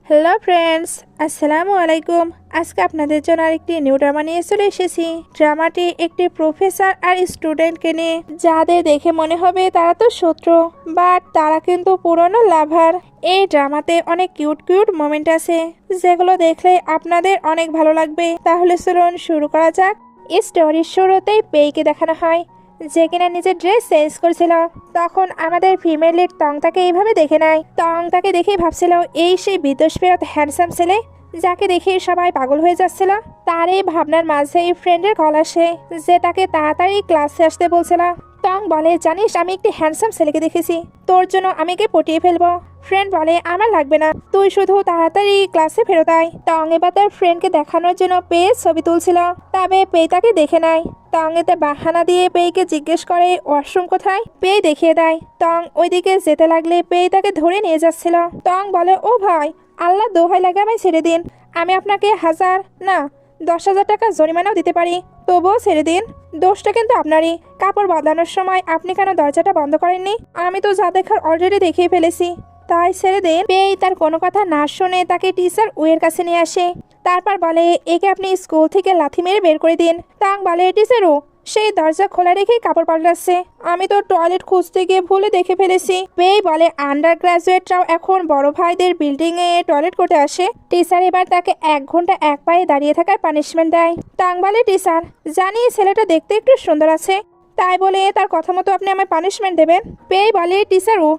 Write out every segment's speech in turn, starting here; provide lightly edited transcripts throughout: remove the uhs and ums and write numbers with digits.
Hello friends, আসসালামু আলাইকুম। আজকে আপনাদের জন্য আরেকটি নিউ ড্রামা নিয়ে চলে এসেছি। ড্রামাটি একটি প্রফেসর আর স্টুডেন্টকে নিয়ে, যাদের দেখে মনে হবে তারা তো শত্রু, বাট তারা কিন্তু পুরনো লাভার। এই ড্রামাতে অনেক কিউট কিউট মোমেন্ট আছে, যেগুলো দেখলে আপনাদের অনেক ভালো লাগবে। তাহলে চলুন শুরু করা যাক। স্টোরির শুরুতেই পেইকে দেখানো হয়, যে কিনা নিজের ড্রেস চেঞ্জ করছিল। তখন আমাদের ফিমেল লিড তং তাকে এইভাবে দেখে নেয়। তং তাকে দেখেই ভাবছিল এই সেই বিদেশ ফেরত হ্যান্ডসাম ছেলে, যাকে দেখে সবাই পাগল হয়ে যাচ্ছিল। তার এই ভাবনার মাঝেই ফ্রেন্ডের কল আসে, যে তাকে তাড়াতাড়ি ক্লাসে আসতে বলছিল। টং বলে, জানিস আমি একটি হ্যান্ডসাম ছেলেকে দেখেছি, তোর জন্য আমি কে পটিয়ে ফেলবো। ফ্রেন্ড বলে, আমার লাগবে না, তুই শুধু তাড়াতাড়ি ক্লাসে ফেরত আয়। টং এবার তার ফ্রেন্ডকে দেখানোর জন্য পেয়ে ছবি তুলছিল, তবে পেয়ে তাকে দেখে নেয়। টং এতে বাহানা দিয়ে পেইকে জিজ্ঞেস করে ওয়াশরুম কোথায়। পেই দেখিয়ে দেয়। টং ওইদিকে যেতে লাগলে পেই তাকে ধরে নিয়ে যাচ্ছিল। টং বলে, ও ভাই, আল্লাহ দোহাই লাগে আমায় ছেড়ে দিন, আমি আপনাকে 1000 না 10,000 টাকা জরিমানাও দিতে পারি, তবুও ছেড়ে দিন। দোষটা কিন্তু আপনারই। কাপড় বদলানোর সময় আপনি কেন দরজাটা বন্ধ করেননি? আমি তো যা দেখার অলরেডি দেখিয়ে ফেলেছি, তাই ছেড়ে দিন। পেই তার কোনো কথা না শুনে তাকে টিচার ওয়ের কাছে নিয়ে আসে। তারপর বলে, একে আপনি স্কুল থেকে লাথি মেরে বের করে দিন। টং বলে, টিচার ও সেই দরজা খোলা রেখে কাপড় পাল্টাচ্ছে, আমি তো টয়লেট খুঁজতে গিয়ে ভুলে দেখে ফেলেছি। পেই বলে, আন্ডার গ্রাজুয়েটরাও এখন বড় ভাইদের বিল্ডিং এ টয়লেট করতে আসে। টিচার এবার তাকে 1 ঘন্টা এক পায়ে দাঁড়িয়ে থাকার পানিশমেন্ট দেয়। টং বলে, টিচার জানি ছেলেটা দেখতে একটু সুন্দর আছে, তাই বলে তার কথা মতো আপনি আমায় পানিশমেন্ট দেবেন? পেই বলে, টিচার ও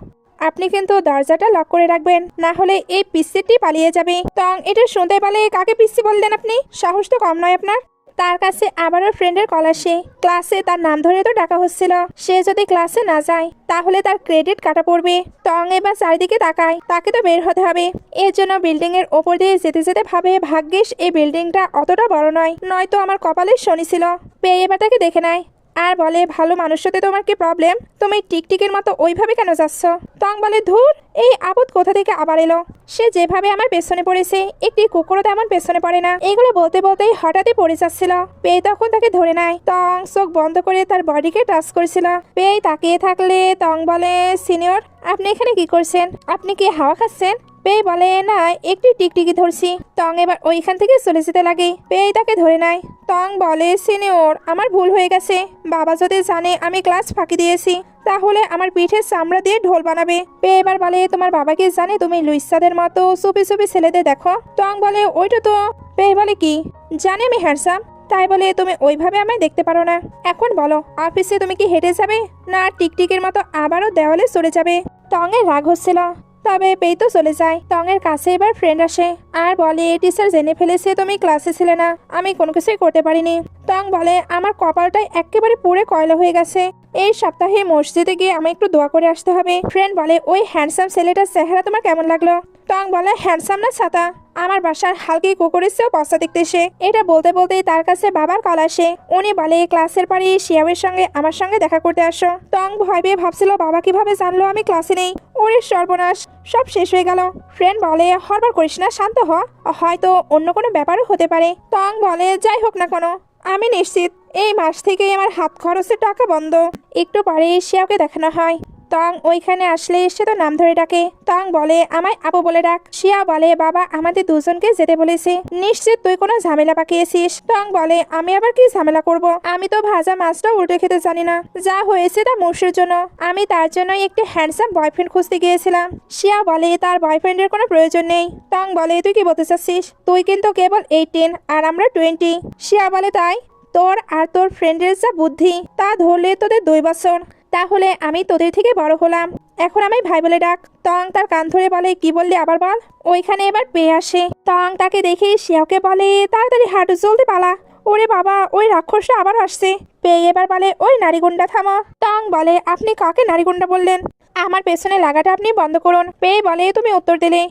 আপনি কিন্তু দরজাটা লক করে রাখবেন, না হলে এই পিচ্চিটি পালিয়ে যাবে। টং এটা শুনতে পালে, কাকে পিচ্চি বললেন আপনি? সাহস তো কম নয় আপনার। তার কাছে আবারও ফ্রেন্ডের কল আসে। ক্লাসে তার নাম ধরে তো ডাকা হচ্ছিল, সে যদি ক্লাসে না যায় তাহলে তার ক্রেডিট কাটা পড়বে। টং এবার চারিদিকে তাকায়, তাকে তো বের হতে হবে। এর জন্য বিল্ডিং এর ওপর দিয়ে যেতে যেতে ভাবে, ভাগ্যিস এই বিল্ডিংটা অতটা বড় নয়, নয়তো আমার কপালে শনি ছিল। পেয়ে এবার তাকে দেখে নেয় আর বলে, ভালো মানুষ সাথে তোমার কি প্রবলেম? তুমি টিকটিকের মতো ওইভাবে কেন যাচ্ছ? টং বলে, ধুর, এই আপদ কোথা থেকে আবার এলো? সে যেভাবে আমার পেছনে পড়েছে, একটি কুকুরও তেমন পেছনে পড়ে না। এগুলো বলতে বলতেই হঠাৎই পড়ে যাচ্ছিল। পেয়ে তখন তাকে ধরে নেয়। টং চোখ বন্ধ করে তার বডিকে টাচ করেছিল। পেয়ে তাকিয়ে থাকলে টং বলে, সিনিয়র আপনি এখানে কি করছেন? আপনি কি হাওয়া খাচ্ছেন? পেই বলে, না, একটি টিকটিকি ধরছি। টং এবার ওইখান থেকে চলে যেতে লাগে। পেই তাকে ধরে নেয়। টং বলে, সিনিয়র আমার ভুল হয়ে গেছে, বাবা যদি জানে আমি ক্লাস ফাঁকি দিয়েছি তাহলে আমার পিঠের চামড়া দিয়ে ঢোল বানাবে। পেয়ে এবার বলে, তোমার বাবাকে জানে তুমি লুইসাদের মতো চুপি চুপি ছেলেদের দেখো? টং বলে, ওইটা তো। পেই বলে, কি জানে আমি হ্যান্ডসাম, তাই বলে তুমি ওইভাবে আমায় দেখতে পারো না। এখন বলো, অফিসে তুমি কি হেঁটে যাবে, না টিকটিকের মতো আবারও দেওয়ালে চলে যাবে? টং এর রাগ হচ্ছিল, তবে পেই তো চলে যায়। টং এর কাছে এবার ফ্রেন্ড আসে আর বলে, টিচার জেনে ফেলেছে তুমি ক্লাসে ছিলে না, আমি কোনো কিছুই করতে পারিনি। টং বলে, আমার কপালটাই একেবারে পুড়ে কয়লা হয়ে গেছে, এই সপ্তাহে মসজিদে গিয়ে আমি একটু দোয়া করে আসতে হবে। ফ্রেন্ড বলে, ওই হ্যান্ডসাম ছেলেটার চেহারা তোমার কেমন লাগলো? টং বলে, হ্যান্ডসাম না ছাতা, আমার বাসার হালকি কুকুরের চেয়েও পস্তা দেখতে সে। এটা বলতে বলতেই তার কাছে বাবার কল আসে। উনি বলে, ক্লাসের পরে শিয়াবের সঙ্গে আমার সঙ্গে দেখা করতে আসো। টং ভয় পেয়ে ভাবছিল, বাবা কিভাবে জানলো আমি ক্লাসে নেই? ওরে সর্বনাশ, সব শেষ হয়ে গেল। ফ্রেন্ড বলে, হরবার করিস না, শান্ত হ, হয়তো অন্য কোনো ব্যাপারও হতে পারে। টং বলে, যাই হোক না কেন, আমি নিশ্চিত এই মাস থেকেই আমার হাত খরচের টাকা বন্ধ। একটু পরে শিয়াকে দেখানো হয়। টং ওইখানে আসলে সে তো নাম ধরে ডাকে। টং বলে, আমায় আপু বলে ডাক। শিয়া বলে, বাবা আমাদের দুজনকে যেতে বলেছে, নিশ্চিত তুই কোনো ঝামেলা পাকিয়েছিস। টং বলে, আমি আবার কি ঝামেলা করব? আমি তো ভাজা মাছটা উল্টে খেতে জানি না, যা হয়েছে তা মোর্শের জন্য, আমি তার জন্যই একটি হ্যান্ডসাম বয়ফ্রেন্ড খুঁজতে গিয়েছিলাম। শিয়া বলে, তার বয়ফ্রেন্ডের কোনো প্রয়োজন নেই। টং বলে, তুই কি বলতে চাচ্ছিস? তুই কিন্তু কেবল 18 আর আমরা 20। শিয়া বলে, তাই তোর আর তোর ফ্রেন্ডের যা বুদ্ধি, তা ধরলে তোদের 2 বছর, তাহলে আমি তোদের থেকে বড় হলাম, এখন আমি ভাই বলে ডাক। টং তার কান ধরে বলে, কি বললি আবার বল। ওইখানে এবার পেয়ে আসে। টং তাকে দেখে শিয়াকে বলে, তাড়াতাড়ি হাঁটু, জলদি পালা। ওরে বাবা, ওই রাক্ষসটা আবার আসছে। পেয়ে এবার বলে, ওই নারীগুন্ডা থামো। টং বলে, আপনি কাকে নারীগুন্ডা বললেন? আমার পেছনে লাগাটা আপনি বন্ধ করুন। পেয়ে বলে, তুমি উত্তর দিলে,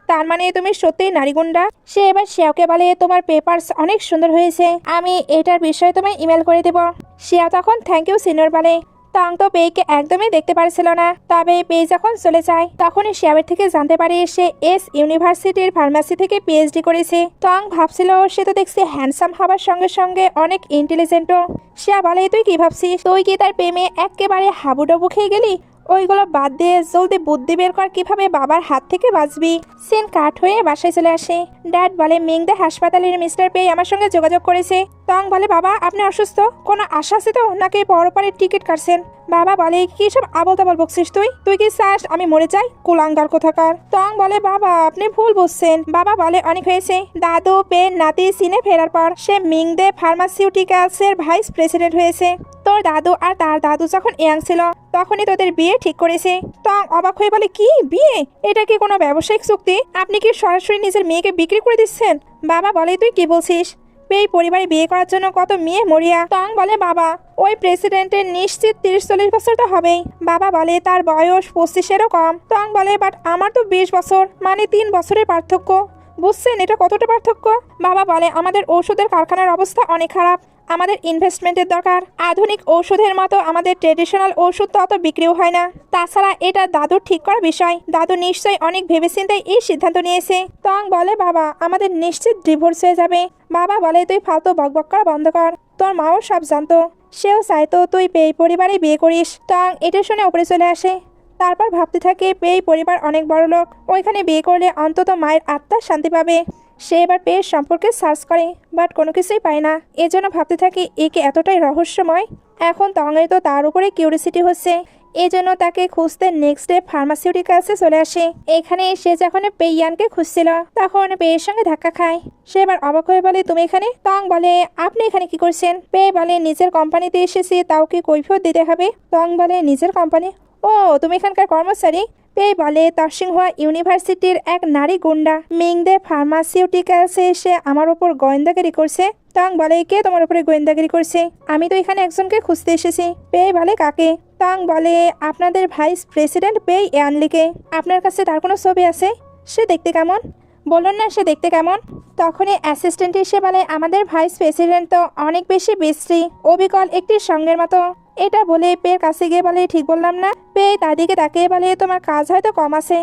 তার মানে তুমি সত্যিই নারীগুন্ডা। সে এবার শিয়াকে বলে, তোমার পেপারস অনেক সুন্দর হয়েছে, আমি এটার বিষয়ে তোমায় ইমেল করে দেব। শিয়া তখন থ্যাংক ইউ সিনিয়র বলে। টং তো পেইকে একদমই দেখতে পারছিল না, তবে পেই যখন চলে যায় তখনই শিয়াবের থেকে জানতে পারে সে এস ইউনিভার্সিটির ফার্মাসি থেকে পিএইচডি করেছে। টং ভাবছিল সে তো দেখছি হ্যান্ডসাম হবার সঙ্গে সঙ্গে অনেক ইন্টেলিজেন্টও। শিয়া বলে, তুই কি ভাবছিস? তুই কি তার প্রেমে একেবারে হাবুডুবু খেয়ে গেলি? ওইগুলো বাদ দিয়ে জলদি বুদ্ধি বের কর কিভাবে বাবার হাত থেকে বাঁচবি। সিন কাট হয়ে বাসায় চলে আসে। ড্যাড বলে মিংদে হাসপাতালের মিস্টার পে আমার সঙ্গে যোগাযোগ করেছে। তং বলে বাবা আপনি অসুস্থ, কোনো আশা আছে তো নাকি পরপারের টিকিট কাটছেন? বাবা বলে কি সব আবল তাবল বকছিস তুই কি চাস আমি মরে যাই কুলাঙ্গার কোথাকার। তং বলে বাবা আপনি ভুল বুঝছেন। বাবা বলে অনেক হয়েছে, দাদু পে নাতি সিনে ফেরার পর সে মিংদে ফার্মাসিউটিক্যালসের ভাইস প্রেসিডেন্ট হয়েছে। তোর দাদু আর তার দাদু যখন ইয়াং ছিল তখনই তোদের বিয়ে ঠিক করেছে। তং অবাক হয়ে বলে কি বিয়ে? এটা কি কোনো ব্যবসায়িক চুক্তি? আপনি কি সরাসরি নিজের মেয়েকে বিক্রি করে দিচ্ছেন? বাবা বলে তুই কি বলছিস? এই পরিবারে বিয়ে করার জন্য কত মেয়ে মরিয়া। টং বলে বাবা ওই প্রেসিডেন্টের নিশ্চিত 30-40 বছর তো হবেই। বাবা বলে তার বয়স 25-এরও কম। টং বলে বাট আমার তো 20 বছর, মানে 3 বছরের পার্থক্য। বুঝছেন এটা কতটা পার্থক্য? বাবা বলে আমাদের ঔষধের কারখানার অবস্থা অনেক খারাপ, আমাদের ইনভেস্টমেন্টের দরকার। আধুনিক ঔষধের মতো আমাদের ট্রেডিশনাল ওষুধ তো অত বিক্রিও হয় না। তাছাড়া এটা দাদুর ঠিক করার বিষয়, দাদু নিশ্চয়ই অনেক ভেবেচিন্তেই এই সিদ্ধান্ত নিয়েছে। টং বলে বাবা আমাদের নিশ্চিত ডিভোর্স হয়ে যাবে। বাবা বলে তুই ফালতু বকবক করা বন্ধ কর, তোর মাও সব জানতো, সেও চাইতো তুই পেই পরিবারে বিয়ে করিস। টং এটা শুনে উপরে চলে আসে। তারপর ভাবতে থাকে পেই পরিবার অনেক বড় লোক, ওইখানে বিয়ে করলে অন্তত মায়ের আত্মা শান্তি পাবে। সে এবার পেয়ের সম্পর্কে সার্চ করে বাট কোনো কিছুই পায় না। এজন্য ভাবতে থাকে একে এতটাই রহস্যময়। এখন তঙের তো তার উপরে কিউরিসিটি হচ্ছে, এজন্য তাকে খুঁজতে নেক্সট ডে ফার্মাসিউটিক্যালসে চলে আসে। এখানে সে যখন পেয়ানকে খুঁজছিল তখন পেয়ের সঙ্গে ধাক্কা খায়। সে এবার অবাক হয়ে বলে তুমি এখানে? টং বলে আপনি এখানে কি করছেন? পে বলে নিজের কোম্পানিতে এসেছি, তাও কি কৈফিয়ত দিতে হবে? টং বলে নিজের কোম্পানি? ও তুমি এখানকার কর্মচারী? পে বলে তসিংহোয়া ইউনিভার্সিটির এক নারী গুন্ডা মিংদে ফার্মাসিউটিক্যালসে এসে আমার ওপর গোয়েন্দাগিরি করছে। টং বলে কে তোমার উপরে গোয়েন্দাগিরি করছে? আমি তো এখানে একজনকে খুঁজতে এসেছি। পে বলে কাকে? টং বলে আপনাদের ভাইস প্রেসিডেন্ট পে ইয়ানলিকে। আপনার কাছে তার কোনো ছবি আছে? সে দেখতে কেমন? বলুন না সে দেখতে কেমন? তখনই অ্যাসিস্ট্যান্ট এসে বলে আমাদের ভাইস প্রেসিডেন্ট তো অনেক বেশি বিশ্রী, অবিকল একটি সঙ্গের মতো। এটা বলে পের কাছে গিয়ে বলে ঠিক বললাম না? পে তার দিকে তাকিয়ে বলে তোমার কাজ হয়তো কম আছে,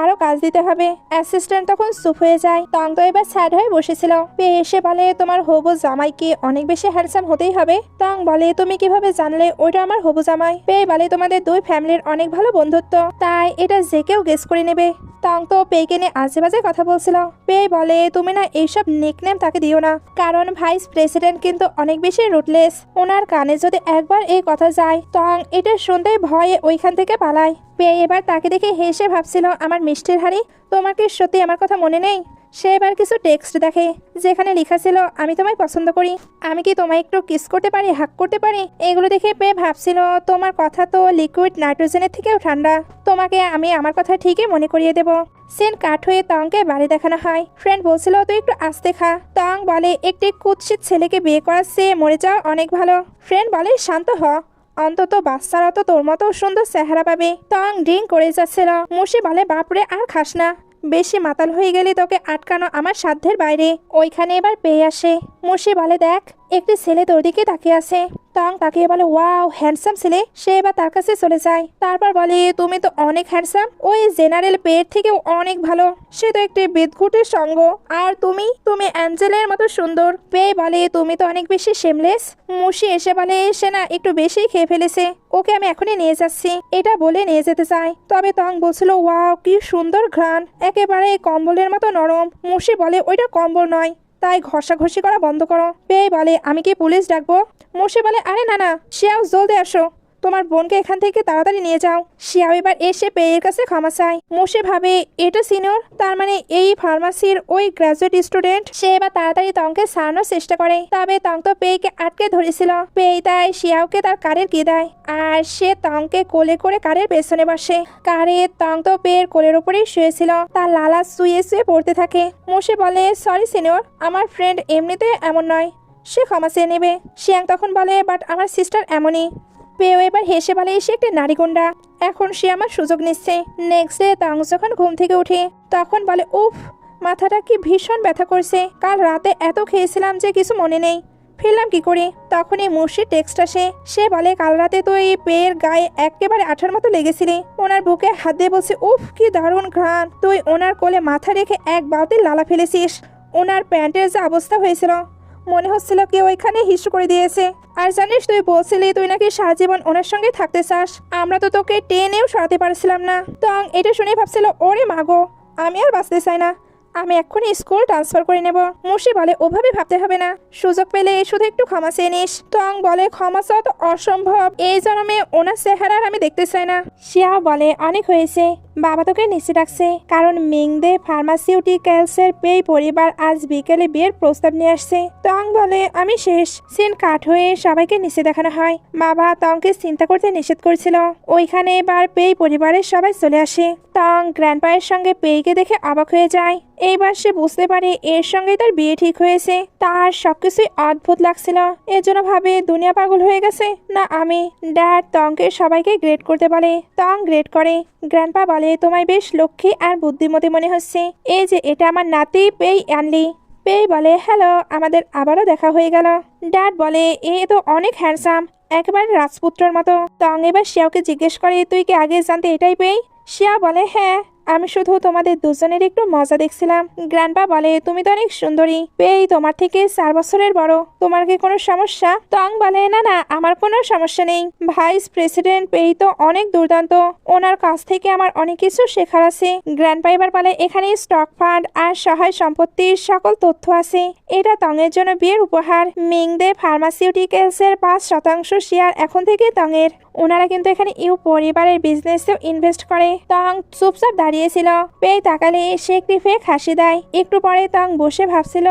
আরো কাজ দিতে হবে। অ্যাসিস্ট্যান্ট তখন চুপ হয়ে যায়। টং তো এবার স্যাড হয়ে বসেছিল। পে এসে বলে তোমার হবু জামাইকে অনেক বেশি হ্যান্ডসাম হতেই হবে। টং বলে তুমি কিভাবে জানলে ওইটা আমার হবু জামাই? পে বলে তোমাদের দুই ফ্যামিলির অনেক ভালো বন্ধুত্ব, তাই এটা যে কেউ গেস করে নেবে। টং তো পেকে নিয়ে আজে বাজে কথা বলছিল। পে বলে তুমি না এইসব নিকনেম তাকে দিও না, কারণ ভাইস প্রেসিডেন্ট কিন্তু অনেক বেশি রুটলেস। ওনার কানে যদি একবার এই কথা যায় টং এটা শুনতে ভয়ে ওইখান থেকে পালায়। পে এবার তাকে দেখে হেসে ভাবছিল আমার মিষ্টির হাড়ি, তোমার কি সত্যি আমার কথা মনে নেই? সে এবার কিছু টেক্সট দেখে যেখানে লেখা ছিল আমি তোমায় পছন্দ করি, আমি কি তোমায় একটু কিস করতে পারি, হাক করতে পারি। এগুলো দেখে পে ভাবছিল তোমার কথা তো লিকুইড নাইট্রোজেনের থেকেও ঠান্ডা, তোমাকে আমি আমার কথা ঠিকই মনে করিয়ে দেব। সিন কাট হয়ে টংকে বাড়ি দেখানো হয়। ফ্রেন্ড বলছিল তুই একটু আস্তে খা। টং বলে একটি কুৎসিত ছেলেকে বিয়ে করার চেয়ে মরে যাওয়া অনেক ভালো। ফ্রেন্ড বলে শান্ত হ, অন্তত বাচ্চারা তো তোর মতো সুন্দর চেহারা পাবে। টং ড্রিঙ্ক করে যাচ্ছিল। মুশি বলে বাপরে আর খাস না, বেশি মাতাল হয়ে গেলে তোকে আটকানো আমার সাধ্যের বাইরে। ওইখানে এবার পেয়ে আসে। মুশি বলে দেখ একটি ছেলে তোর দিকে তাকিয়ে আছে। টং তাকিয়ে বলে ওয়াও হ্যান্ডসাম ছেলে। সে এবার তার কাছে চলে যায়। তারপর বলে তুমি তো অনেক হ্যান্ডসাম, ওই জেনারেল পেয়ের থেকেও অনেক ভালো, সে তো একটি বিদঘুটের সঙ্গ। আর তুমি তুমি অ্যাঞ্জেলের মতো সুন্দর। পে বলে তুমি তো অনেক বেশি শেমলেস। মুশি এসে বলে সে না একটু বেশি খেয়ে ফেলেছে, ওকে আমি এখনই নিয়ে যাচ্ছি। এটা বলে নিয়ে যেতে চায়, তবে টং বলছিল ওয়াও কি সুন্দর ঘ্রাণ, একেবারে কম্বলের মতো নরম। মুশি বলে ওইটা কম্বল নয়, তাই ঘষাঘষি করা বন্ধ করো। পে বলে আমি কি পুলিশ ডাকবো? মুশি বলে আরে না না শিয়াও জলদি আসো, তোমার বোনকে এখান থেকে তাড়াতাড়ি নিয়ে যাও। শিয়াও এবার এসে পেয়ের কাছে ক্ষমা চায়। মুশি ভাবে এটা সিনিয়র, তার মানে এই ফার্মাসির ওই গ্রাজুয়েট স্টুডেন্ট। সে এবার তাড়াতাড়ি টংকে সারানোর চেষ্টা করে, তবে টং তো পেইকে আটকে ধরেছিল। পেই তাই শিয়াওকে তার কারের কি দেয়, আর সে টংকে কোলে করে কারের পেছনে বসে। কারে টং তো পেয়ের কোলের উপরেই শুয়েছিল, তার লালা শুয়ে শুয়ে পড়তে থাকে। মুশি বলে সরি সিনিয়র, আমার ফ্রেন্ড এমনিতে এমন নয়, সে ক্ষমা চেয়ে নেবে। শিয়াং তখন বলে বাট আমার সিস্টার এমনই। পেও এবার হেসে বলে সে একটি নারী গুন্ডা, এখন সে আমার সুযোগ নিচ্ছে। নেক্সট ডে টং যখন ঘুম থেকে উঠে তখন বলে উফ মাথাটা কি ভীষণ ব্যথা করছে, কাল রাতে এত খেয়েছিলাম যে কিছু মনে নেই, ফিরলাম কি করে। তখনই মুর্শির টেক্সট আসে। সে বলে কাল রাতে তুই পেয়ের গায়ে একেবারে আঠার মতো লেগেছিলি। ওনার বুকে হাত দিয়ে বলছে উফ কি দারুণ ঘ্রাণ, তুই ওনার কোলে মাথা রেখে এক বালতি লালা ফেলেছিস। ওনার প্যান্টের যে অবস্থা হয়েছিল, মনে হচ্ছিল কেউ ওইখানে হিস্ট্রি করে দিয়েছে। আর জানিস তুই বলছিলি তুই নাকি সারা জীবন ওনার সঙ্গে থাকতে চাস, আমরা তো তোকে টেনেও সরাতে পারছিলাম না। তং এটা শুনে ভাবছিল ওরে মাগো, আমি আর বাঁচতে চাই না, আমি এক্ষুনি স্কুল ট্রান্সফার করে নেব। মুশি বলে ওভাবে ভাবতে হবে না, সুযোগ পেলে শুধু একটু ক্ষমা চেয়ে নিস। টং বলে ক্ষমা চাওয়া তো অসম্ভব, এই জন্মে ওনার চেহারা আমি দেখতে চাই না। শিয়া বলে অনেক হয়েছে, বাবা তোকে নিচে ডাকছে, কারণ মিংদে ফার্মাসিউটিক্যালসের পেই পরিবার আজ বিকেলে বিয়ের প্রস্তাব নিয়ে আসছে। টং বলে আমি শেষ। সিন কাট হয়ে সবাইকে নিচে দেখানো হয়। বাবা টংকে চিন্তা করতে নিষেধ করেছিল। ওইখানে এবার পেই পরিবারের সবাই চলে আসে। টং গ্র্যান্ডপায়ের সঙ্গে পেইকে দেখে অবাক হয়ে যায়। এইবার সে বুঝতে পারে এর সঙ্গে তার বিয়ে ঠিক হয়েছে। তার সবকিছুই অদ্ভুত লাগছিল, এর জন্য ভাবে দুনিয়া পাগল হয়ে গেছে না আমি। ড্যাড টংকে সবাইকে গ্রেড করতে বলে, টং গ্রেড করে। গ্র্যান্ডপা বলে তোমায় বেশ লক্ষ্মী আর বুদ্ধিমতী মনে হচ্ছে, এই যে এটা আমার নাতি পেই আনলি। পেই বলে হ্যালো, আমাদের আবারও দেখা হয়ে গেল। ড্যাড বলে এ তো অনেক হ্যান্ডসাম, একেবারে রাজপুত্রর মতো। টং এবার শিয়াওকে জিজ্ঞেস করে তুই কি আগে জানতে এটাই পেই? শিয়া বলে হ্যাঁ, আমি শুধু তোমাদের দুজনের একটু মজা দেখছিলাম। গ্র্যান্ডপা বলে তুমি তো অনেক সুন্দরী, পেই তোমার থেকে 4 বছরের বড়, তোমার কি কোনো সমস্যা? টং বলে না না, আমার কোনো সমস্যা নেই। ভাইস প্রেসিডেন্ট পেই তো অনেক দুর্দান্ত, ওনার কাছ থেকে আমার অনেক কিছু শেখার আছে। গ্র্যান্ডপা এবার বলে এখানে স্টক ফান্ড আর সহায় সম্পত্তির সকল তথ্য আছে, এটা টং এর জন্য বিয়ের উপহার। মিংদে ফার্মাসিউটিক্যালসের 5% শেয়ার এখন থেকে টং এর। ওনারা কিন্তু এখানে ইউ পরিবারের বিজনেসেও ইনভেস্ট করে। টং চুপচাপ দাঁড়িয়েছিল। পেই তাকালে সে একটি ফেক হাসি দেয়। একটু পরে টং বসে ভাবছিল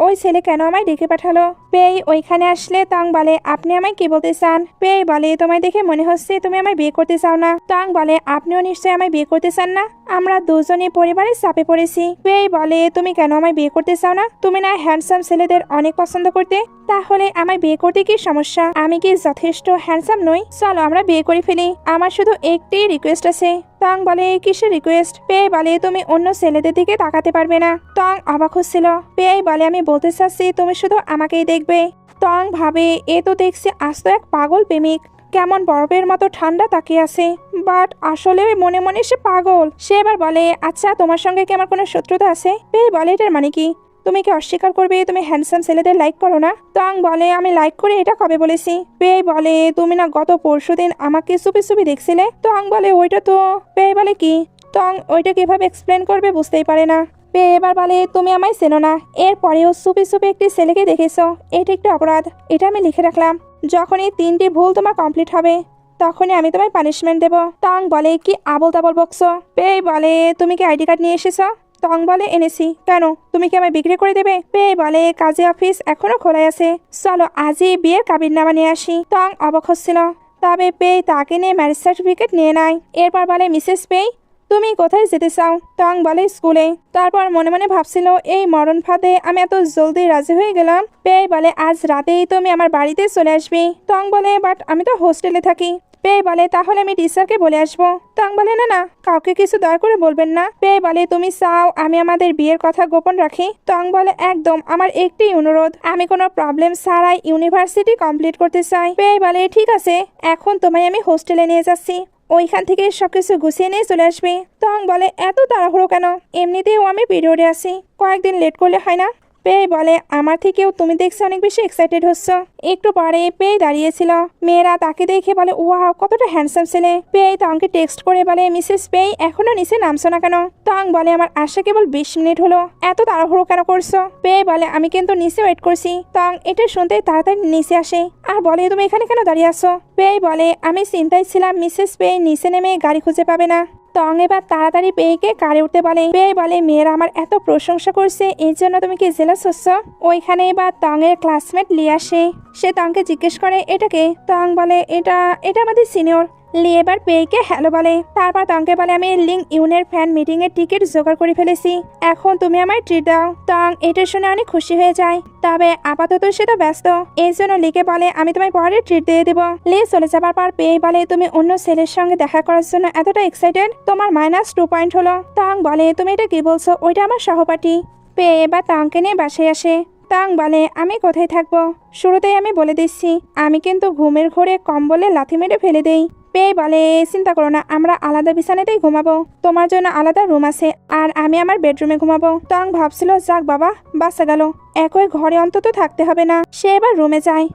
ওই ছেলে কেন আমায় ডেকে পাঠালো। পেই ওইখানে আসলে টং বলে আপনি আমায় কি বলতে চান? পেই বলে তোমায় দেখে মনে হচ্ছে তুমি আমায় বিয়ে করতে চাও না। টং বলে আপনিও নিশ্চয়ই আমায় বিয়ে করতে চান না, আমরা দুজনে পরিবারের চাপে পড়েছি। পেই বলে তুমি কেন আমায় বিয়ে করতে চাও না? তুমি না হ্যান্ডসাম ছেলেদের অনেক পছন্দ করতে, তাহলে আমায় বিয়ে করতে কি সমস্যা? আমি কি যথেষ্ট হ্যান্ডসাম নই? চলো আমরা বিয়ে করে ফেলি, আমার শুধু একটি রিকোয়েস্ট আছে। টং বলে কিসের রিকোয়েস্ট? পেই বলে তুমি অন্য ছেলেদের দিকে তাকাতে পারবে না। টং অবাক হচ্ছিল। পেই বলে আমি বলতে চাচ্ছি তুমি শুধু আমাকেই দেখবে। টং ভাবে এ তো দেখছি আস্ত এক পাগল প্রেমিক, কেমন বরফের মতো ঠান্ডা তাকিয়ে আছে, বাট আসলে মনে মনে সে পাগল। সে এবার বলে আচ্ছা তোমার সঙ্গে কি আমার কোনো শত্রুতা আছে? পেই বলে এটার মানে কি? তুমি কি অস্বীকার করবে তুমি হ্যান্ডসাম ছেলেদের লাইক করো না? টং বলে আমি লাইক করে এটা কবে বলেছি? পেই বলে তুমি না গত পরশুদিন আমাকে চুপি চুপি দেখছিলে। টং বলে ওইটা তো। পেই বলে কি? টং ওইটা কিভাবে এক্সপ্লেন করবে বুঝতেই পারে না। পেই এবার বলে তুমি আমায় চেনো না, এরপরেও চুপি চুপি একটি ছেলেকে দেখেছো, এটা একটি অপরাধ, এটা আমি লিখে রাখলাম। যখনই 3টি ভুল তোমার কমপ্লিট হবে তখনই আমি তোমায় পানিশমেন্ট দেবো। টং বলে কি আবল তাবল বকছো? পেই বলে তুমি কি আইডি কার্ড নিয়ে এসেছো? টং বলে এনেছি। কেন, তুমি কি আমায় বিক্রি করে দেবে? পেই বলে কাজী অফিস এখনো খোলাই আছে, চলো আজই বিয়ের কাবিননামা নিয়ে আসি। টং অবাক হচ্ছিল, তবে পেই তাকে নিয়ে ম্যারেজ সার্টিফিকেট নিয়ে নেয়। এরপর বলে মিসেস পেই তুমি কোথায় যেতে চাও? টং বলে স্কুলে। তারপর মনে মনে ভাবছিল এই মরণ ফাঁদে আমি এত জলদি রাজি হয়ে গেলাম। পেই বলে আজ রাতেই তুমি আমার বাড়িতে চলে আসবি। টং বলে বাট আমি তো হোস্টেলে থাকি। পেই বলে তাহলে আমি টিচারকে বলে আসবো। টং বলে না না, কাউকে কিছু দয়া করে বলবেন না। পেই বলে তুমি চাও আমি আমাদের বিয়ের কথা গোপন রাখি? টং বলে একদম, আমার একটি অনুরোধ, আমি কোনো প্রবলেম ছাড়াই ইউনিভার্সিটি কমপ্লিট করতে চাই। পেই বলে ঠিক আছে, এখন তোমায় আমি হোস্টেলে নিয়ে যাচ্ছি, ওইখান থেকে সবকিছু গুছিয়ে নিয়ে চলে আসবে। টং বলে এত তাড়াহুড়ো কেন? এমনিতেও আমি পিরিয়ডে আছি, কয়েকদিন লেট করলে হয় না? পেই বলে আমার থেকেও তুমি দেখছি অনেক বেশি এক্সাইটেড হচ্ছ। একটু পরে পেই দাঁড়িয়েছিল, মেয়েরা তাকে দেখে বলে ওয়াও কতটা হ্যান্ডসাম ছেলে। পেই টংকে টেক্সট করে বলে মিসেস পেই এখনো নিচে নামছো না কেন? টং বলে আমার আসা কেবল 20 মিনিট হলো, এত তাড়াহুড়ো কেন করছো? পেই বলে আমি কিন্তু নিচে ওয়েট করছি। টং এটা শুনতে তাড়াতাড়ি নিচে আসে আর বলে তুমি এখানে কেন দাঁড়িয়ে আছো? পেই বলে আমি চিন্তায় ছিলাম মিসেস পেই নিচে নেমে গাড়ি খুঁজে পাবে না। টং এবার তাড়াতাড়ি পেইকে কারে উঠতে বলে। পেই বলে মেয়েরা আমার এত প্রশংসা করছে, এর জন্য তুমি কি জেলাস হচ্ছ? ওইখানে এবার টং এর ক্লাসমেট লি আসে, সে টংকে জিজ্ঞেস করে এটাকে? টং বলে এটা আমাদের সিনিয়র। লি এবার পেইকে হ্যালো বলে, তারপর টংকে বলে আমি লিং ইউনের ফ্যান মিটিং এর টিকিট জোগাড় করে ফেলেছি, এখন তুমি আমায় ট্রিট দাও। টং এটা শুনে অনেক খুশি হয়ে যায়, তবে আপাতত সে তো ব্যস্ত, এই জন্য লিকে বলে আমি তোমায় পরে ট্রিট দিয়ে দেবো। লি চলে যাবার পর পেই বলে তুমি অন্য ছেলের সঙ্গে দেখা করার জন্য এতটা এক্সাইটেড, তোমার -2 পয়েন্ট হলো। টং বলে তুমি এটা কি বলছো, ওইটা আমার সহপাঠী। পেই এবার টংকে নিয়ে বাসায় আসে। টং বলে আমি কোথায় থাকবো? শুরুতেই আমি বলে দিচ্ছি আমি কিন্তু ঘুমের ঘোরে কম্বলে লাথি মেরে ফেলে দেই, পেয়ে বলে চিন্তা করো না, আমরা আলাদা বিছানাতেই ঘুমাবো, তোমার জন্য আলাদা রুম আছে আর আমি আমার বেডরুমে ঘুমাবো। তং ভাবছিল যাক বাবা বাঁচা গেল, একই ঘরে অন্তত থাকতে হবে না। সে এবার রুমে যায়।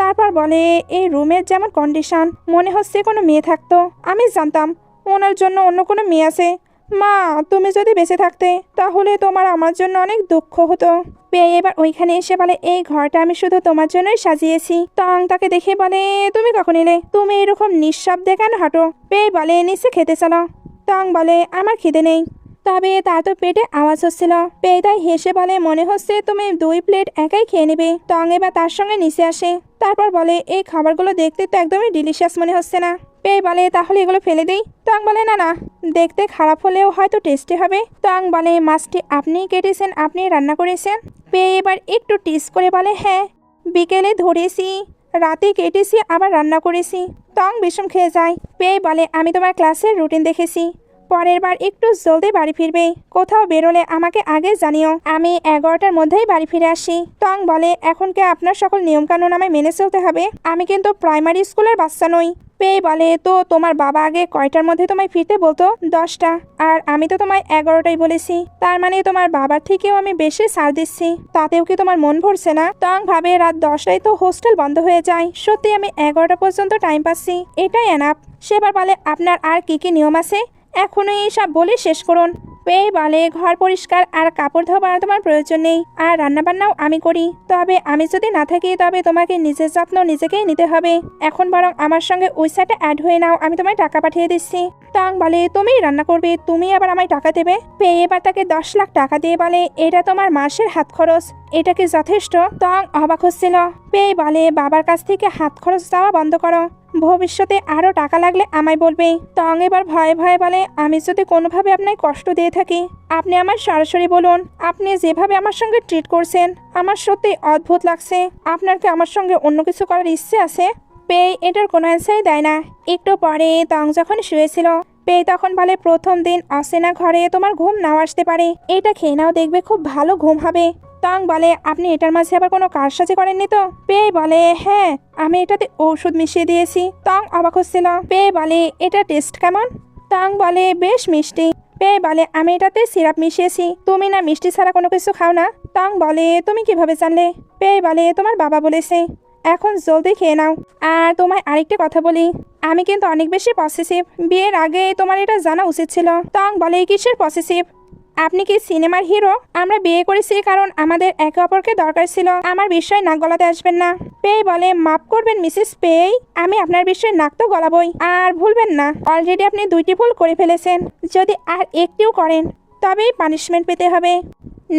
তারপর বলে এই রুমের যেমন কন্ডিশন, মনে হচ্ছে কোনো মেয়ে থাকতো। আমি জানতাম ওনার জন্য অন্য কোনো মেয়ে আছে। মা, তুমি যদি বেঁচে থাকতে তাহলে তোমার আমার জন্য অনেক দুঃখ হতো। পেয়ে এবার ওইখানে এসে বলে এই ঘরটা আমি শুধু তোমার জন্যই সাজিয়েছি। তং তাকে দেখে বলে তুমি কখন এলে? তুমি এরকম নিঃশব্দে কেন হাঁটো? পেয়ে বলে নিচে খেতে চলো। তং বলে আমার খিদে নেই। তবে তার তো পেটে আওয়াজ হচ্ছিল। পেয়ে তাই হেসে বলে মনে হচ্ছে তুমি 2 প্লেট একাই খেয়ে নেবে। তং এবার তার সঙ্গে নিচে আসে। তারপর বলে এই খাবারগুলো দেখতে তো একদমই ডিলিশিয়াস মনে হচ্ছে না। পেয়ে বলে তাহলে এগুলো ফেলে দিই। তং বলে না না, দেখতে খারাপ হলেও হয়তো টেস্টি হবে। তং বলে মাছটি আপনিই কেটেছেন, আপনি রান্না করেছেন? পেয়ে এবার একটু টিস করে বলে হ্যাঁ, বিকেলে ধরেছি, রাতে কেটেছি, আবার রান্না করেছি। তং বিষম খেয়ে যায়। পেয়ে বলে আমি তোমার ক্লাসের রুটিন দেখেছি, পরের বার একটু জলদি বাড়ি ফিরবে। কোথাও বেরোলে আমাকে আগে জানিও, আমি 11টার মধ্যেই বাড়ি ফিরে আসি। তং বলে এখন কি আপনার সকল নিয়মকানুন আমায় মেনে চলতে হবে? আমি কিন্তু প্রাইমারি স্কুলের বাচ্চা নই। পেয়ে বলে তো তোমার বাবা আগে কয়টার মধ্যে তোমায় ফিরতে বলতো? 10টা, আর আমি তো তোমায় 11টাই বলেছি। তার মানে তোমার বাবার থেকেও আমি বেশি ছাড় দিচ্ছি, তাতেও কি তোমার মন ভরছে না? তং ভাবে রাত 10টায় তো হোস্টেল বন্ধ হয়ে যায়, সত্যি আমি 11টা পর্যন্ত টাইম পাচ্ছি, এটাই এনাফ। সেবার বলে আপনার আর কি কি নিয়ম আছে এখনই সব বলে শেষ করুন। পেয়ে বলে ঘর পরিষ্কার আর কাপড় ধোয়া তোমার প্রয়োজন নেই, আর রান্নাবান্নাও আমি করি। তবে আমি যদি না থাকি তবে তোমাকে নিজের যত্ন নিজেকেই নিতে হবে। এখন বরং আমার সঙ্গে ওই সাইডে অ্যাড হয়ে নাও, আমি তোমায় টাকা পাঠিয়ে দিচ্ছি। তং বলে তুমিই রান্না করবে, তুমি আবার আমায় টাকা দেবে? পেয়ে এবার তাকে 10 লাখ টাকা দিয়ে বলে এটা তোমার মাসের হাত খরচ, এটা কি যথেষ্ট? তং অবাক হচ্ছিল। পেয়ে বলে বাবার কাছ থেকে হাত খরচ চাওয়া বন্ধ করো, ভবিষ্যতে আরো টাকা লাগলে আমায় বলবে। তং এবার ভয়ে ভয়ে বলে আমি যদি কোনোভাবে আপনাকে কষ্ট দিয়ে থাকি আপনি আমার সরাসরি বলুন। আপনি যেভাবে আমার সঙ্গে ট্রিট করছেন আমার সত্যি অদ্ভুত লাগছে। আপনার কি আমার সঙ্গে অন্য কিছু করার ইচ্ছে আছে? পেয়ে এটার কোনো অ্যান্সারই দেয় না। একটু পরে তং যখন শুয়েছিল পেয়ে তখন বলে প্রথম দিন অচেনা ঘরে তোমার ঘুম নাও আসতে পারে, এটা খেয়ে নাও, দেখবে খুব ভালো ঘুম হবে। তং বলে আপনি এটার মাঝে আবার কোনো কারসাজি করেননি তো? পেয়ে বলে হ্যাঁ, আমি এটাতে ঔষধ মিশিয়ে দিয়েছি। তং অবাক হচ্ছিল। পেয়ে বলে এটা টেস্ট কেমন? তং বলে বেশ মিষ্টি। পেয়ে বলে আমি এটাতে সিরাপ মিশিয়েছি, তুমি না মিষ্টি ছাড়া কোনো কিছু খাও না। তং বলে তুমি কিভাবে জানলে? পেয়ে বলে তোমার বাবা বলেছে। এখন জলদি খেয়ে নাও। আর তোমায় আরেকটা কথা বলি, আমি কিন্তু অনেক বেশি পসেসিভ, বিয়ের আগে তোমার এটা জানা উচিত ছিল। তং বলে কিসের পসেসিভ? আপনি কি সিনেমার হিরো? আমরা বিয়ে করেছি কারণ আমাদের একে অপরকে দরকার ছিল, আমার বিষয়ে নাক গলাতে আসবেন না। পেয়ে বলে মাফ করবেন মিসেস পেই, আমি আপনার বিষয়ে নাক তো গলাবই। আর ভুলবেন না অলরেডি আপনি 2টি ভুল করে ফেলেছেন, যদি আর একটিও করেন তবেই পানিশমেন্ট পেতে হবে।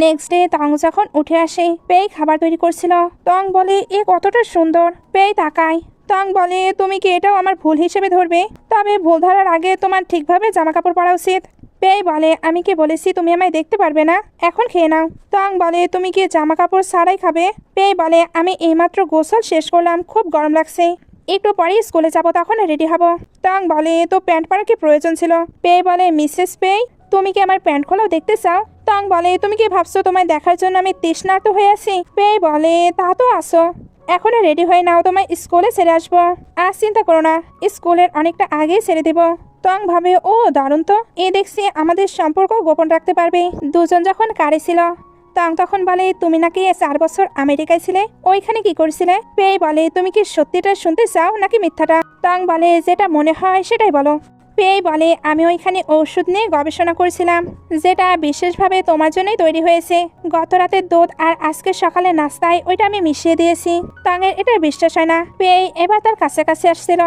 নেক্সট ডে তং যখন উঠে আসে পেই খাবার তৈরি করছিল। তং বলে এ কতটা সুন্দর। পেই তাকায়। তং বলে তুমি কি এটাও আমার ভুল হিসেবে ধরবে? তবে ভুল ধরার আগে তোমার ঠিকভাবে জামা কাপড় পরা উচিত। পেই বলে আমি কি বলেছি তুমি আমায় দেখতে পারবে না? এখন খেয়ে নাও। তং বলে তুমি কি জামা কাপড় ছাড়াই খাবে? পেই বলে আমি এইমাত্র গোসল শেষ করলাম, খুব গরম লাগছে, একটু পরেই স্কুলে যাবো, তখন রেডি হব। তং বলে তো প্যান্ট পরার কি প্রয়োজন ছিল? পেই বলে মিসেস পেই তুমি কি আমার প্যান্ট খোলাও দেখতে চাও? তং বলে তুমি কি ভাবছো তোমায় দেখার জন্য আমি তৃষ্ণার্ত হয়ে আছি? পেই বলে তা তো আসো, এখন রেডি হয়ে নাও, তোমায় স্কুলে ছেড়ে আসবো। আর চিন্তা করো না, স্কুলের অনেকটা আগেই ছেড়ে দেবো। তং ভাবে ও দারুণ তো, এ দেখছি আমাদের সম্পর্ক গোপন রাখতে পারবে। দুজন যখন কারে ছিল তং তখন বলে তুমি নাকি 4 বছর আমেরিকায় ছিলে, ওইখানে কি করছিলে? পেই বলে তুমি কি সত্যিটা শুনতে চাও নাকি মিথ্যাটা? তং বলে যেটা মনে হয় সেটাই বলো। পেই বলে আমি ওইখানে ঔষধ নিয়ে গবেষণা করছিলাম, যেটা বিশেষভাবে তোমার জন্যই তৈরি হয়েছে। গত রাতের দুধ আর আজকে সকালে নাস্তায় ওইটা আমি মিশিয়ে দিয়েছি। তংয়ের এটা বিশ্বাস হয় না। পেই এবার তার কাছাকাছি আসছিল।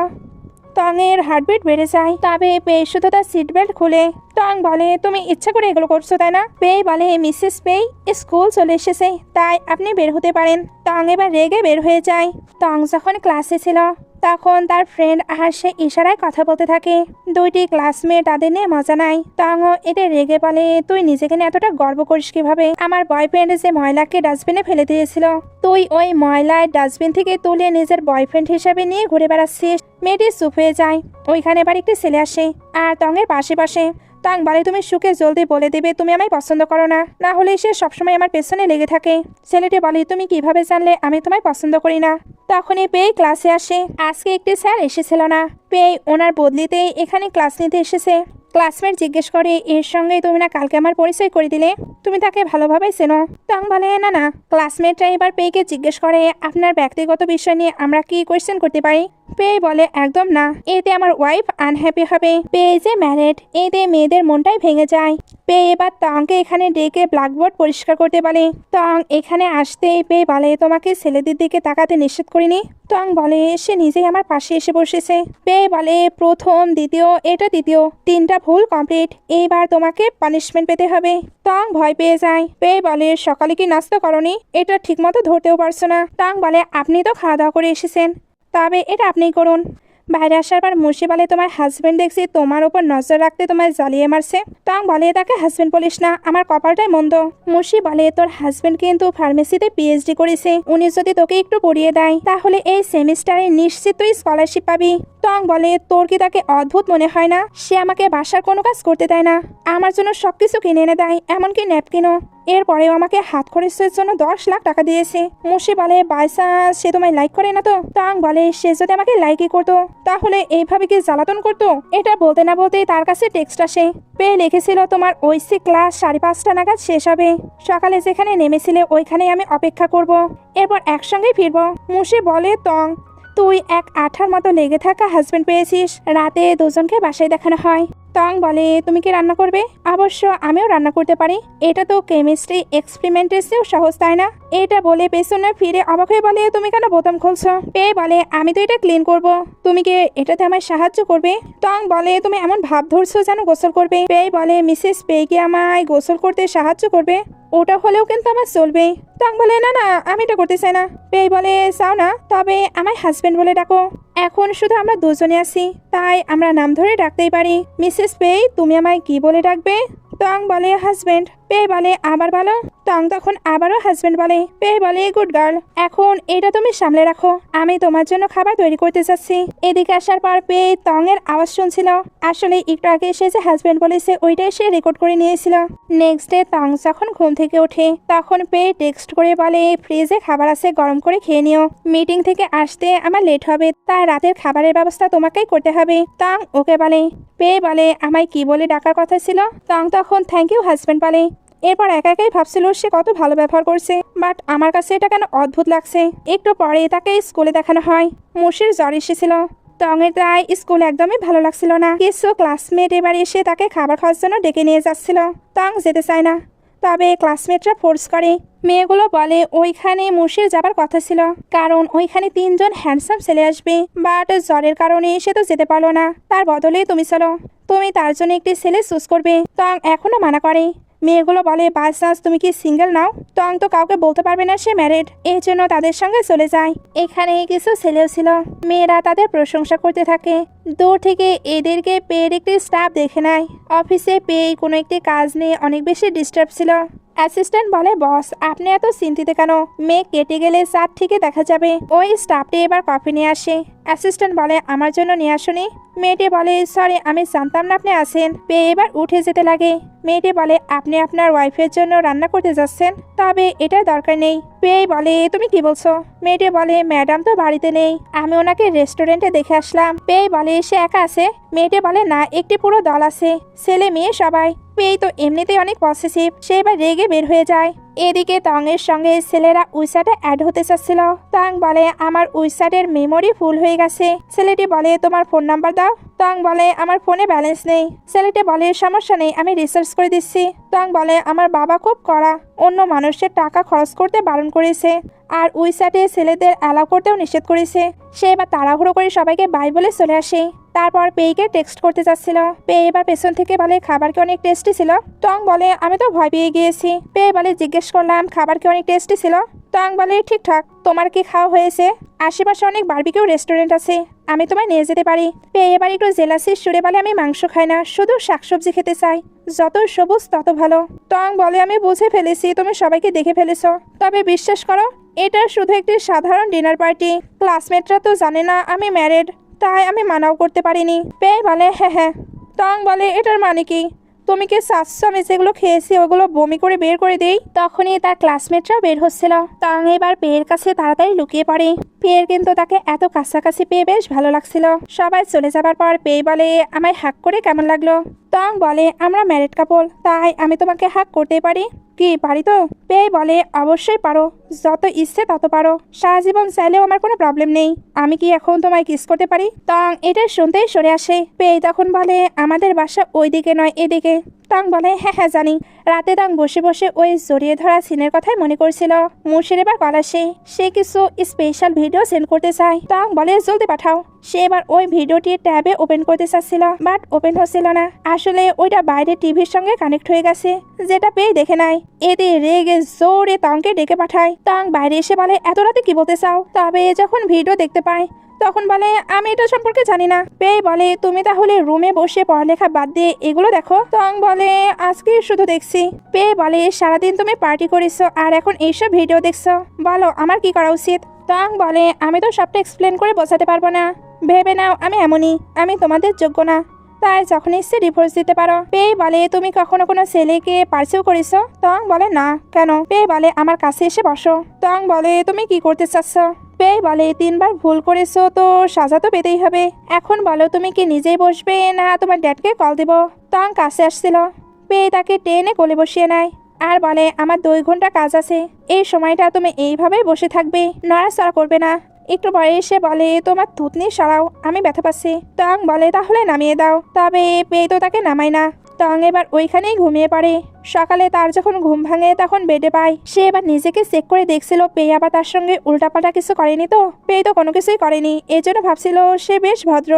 টঙের হার্টবিট বেড়ে যায়। তবে পেই শুধু তার সিট বেল্ট খুলে। টং বলে তুমি ইচ্ছা করে এগুলো করছো তাই না? পেই বলে মিসেস পেই স্কুল চলে এসেছে তাই আপনি বের হতে পারেন। টং এবার রেগে বের হয়ে যায়। টং যখন ক্লাসে ছিল তখন তার ফ্রেন্ড আর সে ইশারায় কথা বলতে থাকে। 2টি ক্লাসমেট তাদের নিয়ে মজা নাই। টংও এটা রেগে বলে তুই নিজেকে নিয়ে এতটা গর্ব করিস কিভাবে? আমার বয়ফ্রেন্ড যে ময়লাকে ডাস্টবিনে ফেলে দিয়েছিল তুই ওই ময়লায় ডাস্টবিন থেকে তুলে নিজের বয়ফ্রেন্ড হিসেবে নিয়ে ঘুরে বেড়াচ্ছিস। মেয়েটি চুপ হয়ে যায়। ওইখানে এবার একটি ছেলে আসে আর টংয়ের পাশে পাশে। টং বলে তুমি সুখে জলদি বলে দেবে তুমি আমায় পছন্দ করো না, না হলে সে সবসময় আমার পেছনে লেগে থাকে। ছেলেটি বলে তুমি কিভাবে জানলে আমি তোমায় পছন্দ করি না? তখনই পেয়ে ক্লাসে আসে। আজকে একটি স্যার এসেছিল না, পেয়ে ওনার বদলিতে এখানে ক্লাস নিতে এসেছে। ক্লাসমেট জিজ্ঞেস করে, এর সঙ্গে তুমি না কালকে আমার পরিচয় করে দিলে, তুমি তাকে ভালোভাবে চেনো? তং বলে, না না। ক্লাসমেটরা এবার পেয়েকে জিজ্ঞেস করে, আপনার ব্যক্তিগত বিষয় নিয়ে আমরা কি কোয়েশ্চেন করতে পারি? পেয়ে বলে, একদম না, এতে আমার ওয়াইফ আনহ্যাপি হবে। পেয়ে যে ম্যারেড, এতে মেয়েদের মনটাই ভেঙে যায়। পেয়ে এবার তংকে এখানে ডেকে ব্ল্যাকবোর্ড পরিষ্কার করতে বলে। তং এখানে আসতেই পেয়ে বলে, তোমাকে ছেলেদের দিকে তাকাতে নিষেধ করিনি? তং বলে, সে নিজেই আমার পাশে এসে বসেছে। পেয়ে বলে, প্রথম, দ্বিতীয়, এটা তৃতীয়, 3টা ভুল কমপ্লিট, এইবার তোমাকে পানিশমেন্ট পেতে হবে। তং ভয় পেয়ে যায়। পেয়ে বলে, সকালে কি নাস্তা করনি? এটা ঠিকমতো ধরতেও পারছো না। তং বলে, আপনি তো খাওয়া দাওয়া করে এসেছেন, তবে এটা আপনিই করুন। বাইরে আসার পর মুশি বলে, তোমার হাজবেন্ড দেখছি তোমার ওপর নজর রাখতে তোমায় জ্বালিয়ে মারছে। তং বলে, তাকে হাজবেন্ড বলিস না, আমার কপালটাই মন্দ। মুশি বলে, তোর হাজবেন্ড কিন্তু ফার্মেসিতে পিএইচডি করেছে, উনি যদি তোকে একটু পড়িয়ে দেয় তাহলে এই সেমিস্টারে নিশ্চিত তুই স্কলারশিপ পাবি। তং বলে, তোর কি তাকে অদ্ভুত মনে হয় না? সে আমাকে বাসার কোনো কাজ করতে দেয় না, আমার জন্য সবকিছু কিনে এনে দেয়, এমনকি ন্যাপকিনও। এরপরেও আমাকে হাত খরচের জন্য 10 লাখ টাকা দিয়েছে। মুশি বলে, বাইচান্স সে তোমায় লাইক করে না তো? তং বলে, সে যদি আমাকে লাইকই করতো তাহলে এইভাবে কি জ্বালাতন করতো? এটা বলতে না বলতেই তার কাছে টেক্সট আসে। পেয়ে লিখেছিল, তোমার ঐসি ক্লাস 5:30 নাগাদ শেষ হবে, সকালে যেখানে নেমেছিলে ওইখানে আমি অপেক্ষা করব, এরপর একসঙ্গেই ফিরবো। মুশি বলে, তং তুই এক আঠার মতো লেগে থাকা হাজবেন্ড পেয়েছিস, রাতে দুজনকে বাসায় দেখানো হয়। তং বলে, তুমি কি রান্না করবে? অবশ্য আমিও রান্না করতে পারি, এটা তো কেমিস্ট্রি এক্সপেরিমেন্টের চেয়েও সহজ, তাই না? এটা বলে পেছনে ফিরে অবাক হয়ে বলে, তুমি কেন বোতাম খুলছো? পেয়ে বলে, আমি তো এটা ক্লিন করব, তুমি কি এটাতে আমায় সাহায্য করবে? টং বলে, তুমি এমন ভাব ধরছো যেন গোসল করবে। পেয়ে বলে, মিসেস পে কি আমায় গোসল করতে সাহায্য করবে? ওটা হলেও কিন্তু আমার চলবে। টং বলে, না না, আমি এটা করতে চাই না। পেয়ে বলে, চাও না? তবে আমায় হাজবেন্ড বলে ডাকো, এখন শুধু আমরা দুজনে আছি, তাই আমরা নাম ধরে ডাকতেই পারি। মিসেস পে, তুমি আমায় কি বলে ডাকবে? টং বলে, হাজবেন্ড। পেয়ে বলে, আবার বলো। টং তখন আবারও হাজবেন্ড বলে। পেয়ে বলে, গুড গার্ল, এখন এটা তুমি সামলে রাখো, আমি তোমার জন্য খাবার তৈরি করতে যাচ্ছি। এদিকে আসার পর পেয়ে টং এর আওয়াজ শুনছিল। আসলে একটু আগে সে যে হাজবেন্ড বলেছে ওইটাই সে রেকর্ড করে নিয়েছিল। নেক্সট ডে টং যখন ঘুম থেকে ওঠে তখন পেয়ে টেক্সট করে বলে, ফ্রিজে খাবার আছে, গরম করে খেয়ে নিও, মিটিং থেকে আসতে আমার লেট হবে, তাই রাতের খাবারের ব্যবস্থা তোমাকেই করতে হবে। টং ওকে বলে। পেয়ে বলে, আমায় কি বলে ডাকার কথা ছিল? টং তখন থ্যাংক ইউ হাজবেন্ড বলে। এরপর একা একাই ভাবছিল সে কত ভালো ব্যবহার করছে, বাট আমার কাছে এটা কেন অদ্ভুত লাগছে। একটু পরে তাকে স্কুলে দেখানো হয়। মুশির জ্বর এসেছিল, টঙের তাই স্কুল একদমই ভালো লাগছিল না। কিছু ক্লাসমেট এবার এসে তাকে খাবার খাওয়ার জন্য ডেকে নিয়ে যাচ্ছিল। টং যেতে চায় না, তবে ক্লাসমেটরা ফোর্স করে। মেয়েগুলো বলে ওইখানে মুশির যাবার কথা ছিল, কারণ ওইখানে 3জন হ্যান্ডসাম ছেলে আসবে, বাট জ্বরের কারণে সে তো যেতে পারলো না। তার বদলে তুমি চলো, তুমি তার জন্য একটি ছেলে চুজ করবে। টং এখনো মানা করে। মেয়েগুলো বলে, বাস তুমি কি সিঙ্গেল নাও? টং তো কাউকে বলতে পারবে না সে ম্যারিড, এই জন্য তাদের সঙ্গে চলে যায়। এখানে কিছু ছেলেও ছিল, মেয়েরা তাদের প্রশংসা করতে থাকে। দূর থেকে এদেরকে পেয়ের একটি স্টাফ দেখে নেয়। অফিসে পেয়ে কোনো একটি কাজ নিয়ে অনেক বেশি ডিস্টার্ব ছিল। অ্যাসিস্ট্যান্ট বলে, বস আপনি এত চিন্তিত কেন? মেয়ে কেটে গেলে চার থেকে দেখা যাবে। ওই স্টাফটি এবার কফি নিয়ে আসে। অ্যাসিস্ট্যান্ট বলে, আমার জন্য নিয়ে আসুনি। মেয়েটি বলে, সরি আমি জানতাম না আপনি আছেন। পেয়ে এবার উঠে যেতে লাগে। মেয়েটি বলে, আপনি আপনার ওয়াইফের জন্য রান্না করতে যাচ্ছেন, তবে এটার দরকার নেই। পেয়ে বলে, তুমি কি বলছো? মেয়েটি বলে, ম্যাডাম তো বাড়িতে নেই, আমি ওনাকে রেস্টুরেন্টে দেখে আসলাম। পেয়ে বলে, সে একা আছে? মেয়েটি বলে, না, একটি পুরো দল আছে, ছেলে মেয়ে সবাই। পেয়ে তো এমনিতেই অনেক পসেসিভ, সে এবার রেগে বের হয়ে যায়। এদিকে টং এর সঙ্গে ছেলেরা উইসাটে অ্যাড হতে চাচ্ছিল। টং বলে, আমার উইসাটের মেমোরি ফুল হয়ে গেছে। ছেলেটি বলে, তোমার ফোন নাম্বার দাও। টং বলে, আমার ফোনে ব্যালেন্স নেই। ছেলেটি বলে, সমস্যা নেই, আমি রিসার্চ করে দিচ্ছি। টং বলে, আমার বাবা খুব কড়া, অন্য মানুষের টাকা খরচ করতে বারণ করেছে, আর উইসাটে ছেলেদের অ্যালাউ করতেও নিষেধ করেছে। সে এবার তাড়াহুড়ো করে সবাইকে বাই বলে চলে আসে। তারপর পেইকে টেক্সট করতে যাচ্ছিল। পেয়ে এবার পেছন থেকে বলে, খাবার কি অনেক টেস্টি ছিল? টং বলে, আমি তো ভয় পেয়ে গিয়েছি। পেয়ে বলে, জিজ্ঞেস করলাম খাবার কি অনেক টেস্টি ছিল? টং বলে, ঠিকঠাক। তোমার কি খাওয়া হয়েছে? আশেপাশে অনেক বারবিকিউ রেস্টুরেন্ট আছে, আমি তোমায় নিয়ে যেতে পারি। পেয়ে এবার একটু জেলাসির সুরে বলে, আমি মাংস খাই না, শুধু শাকসবজি খেতে চাই, যত সবুজ তত ভালো। টং বলে, আমি বুঝে ফেলেছি তুমি সবাইকে দেখে ফেলেছো, তবে বিশ্বাস করো এটা শুধু একটি সাধারণ ডিনার পার্টি। ক্লাসমেটরা তো জানে না আমি ম্যারিড, তাই আমি মানাও করতে পারিনি। পেয়ে বলে, হ্যাঁ হ্যাঁ। টং বলে, এটার মানে কি? তুমি কি চাচ্ছ আমি যেগুলো খেয়েছি ওগুলো বমি করে বের করে দেই? তখনই তার ক্লাসমেটরাও বের হচ্ছিল। তং এবার পেয়ের কাছে তাড়াতাড়ি লুকিয়ে পড়ে। পেয়ের কিন্তু তাকে এত কাছাকাছি পেয়ে বেশ ভালো লাগছিল। সবাই চলে যাবার পর পেয়ে বলে, আমায় হাক করে কেমন লাগলো? তং বলে, আমরা ম্যারিড কাপল, তাই আমি তোমাকে হাক করতে পারি। কি পারি তো? পেয়ে বলে, অবশ্যই পারো, যত ইচ্ছে তত পারো, সারা জীবন চাইলেও আমার কোনো প্রবলেম নেই। আমি কি এখন তোমায় কিস করতে পারি? তং এটা শুনতেই সরে আসে। পেয়ে তখন বলে, আমাদের বাসা ওইদিকে নয় এদিকে। তং বলে, হ্যাঁ হ্যাঁ জানি। রাতে তং বসে বসে ওই জড়িয়ে ধরা সিনের কথাই মনে করছিল। মুর্শির এবার কল আসে, সে কিছু স্পেশাল ভিডিও সেন্ড করতে চায়। তং বলে, জলদি পাঠাও। সে এবার ওই ভিডিওটি ট্যাবে ওপেন করতে চাচ্ছিল, বাট ওপেন হচ্ছিল না। আসলে ওইটা বাইরে টিভির সঙ্গে কানেক্ট হয়ে গেছে, যেটা পেয়ে দেখে নাই। এতে রেগে জোরে তংকে ডেকে পাঠায়। তং বাইরে এসে বলে, এত রাতে কি বলতে চাও? তবে যখন ভিডিও দেখতে পায় তখন বলে, আমি এটা সম্পর্কে জানি না। পেয়ে বলে, তুমি তাহলে রুমে বসে পড়ালেখা বাদ দিয়ে এগুলো দেখো। তং বলে, আজকে শুধু দেখছি। পেয়ে বলে, সারাদিন তুমি পার্টি করেছো আর এখন এইসব ভিডিও দেখছো, বলো আমার কি করা উচিত? তং বলে, আমি তো সবটা এক্সপ্লেন করে বোঝাতে পারবো না, ভেবে নাও আমি এমনই, আমি তোমাদের যোগ্য না, তাই যখন ইচ্ছে ডিভোর্স দিতে পারো। পেয়ে বলে, তুমি কখনো কোনো ছেলেকে পার্সিউ করেছো? তং বলে, না। কেন? পেয়ে বলে, আমার কাছে এসে বসো। তং বলে, তুমি কি করতে চাচ্ছ? পেয়ে বলে, 3 বার ভুল করেছো তো সাজা তো পেতেই হবে। এখন বলো তুমি কি নিজেই বসবে না তোমার ড্যাডকে কল দেব? তং কাছে আসছিল। পেয়ে তাকে টেনে কোলে বসিয়ে নেয় আর বলে, আমার 2 ঘন্টা কাজ আছে, এই সময়টা তুমি এইভাবেই বসে থাকবে, নড়াচড়া করবে না। একটু পরে এসে বলে, তোমার থুতনি সরাও, আমি ব্যথা পাচ্ছি। তং বলে, তাহলে নামিয়ে দাও। তবে পেয়ে তো তাকে নামায় না। তং এবার ওইখানেই ঘুমিয়ে পড়ে। সকালে তার যখন ঘুম ভাঙে তখন বেডে পায়। সে এবার নিজেকে চেক করে দেখছিল পেয়ে আবার তার সঙ্গে উল্টাপাল্টা কিছু করেনি তো। পেয়ে তো কোনো কিছুই করেনি, এর জন্য ভাবছিল সে বেশ ভদ্র।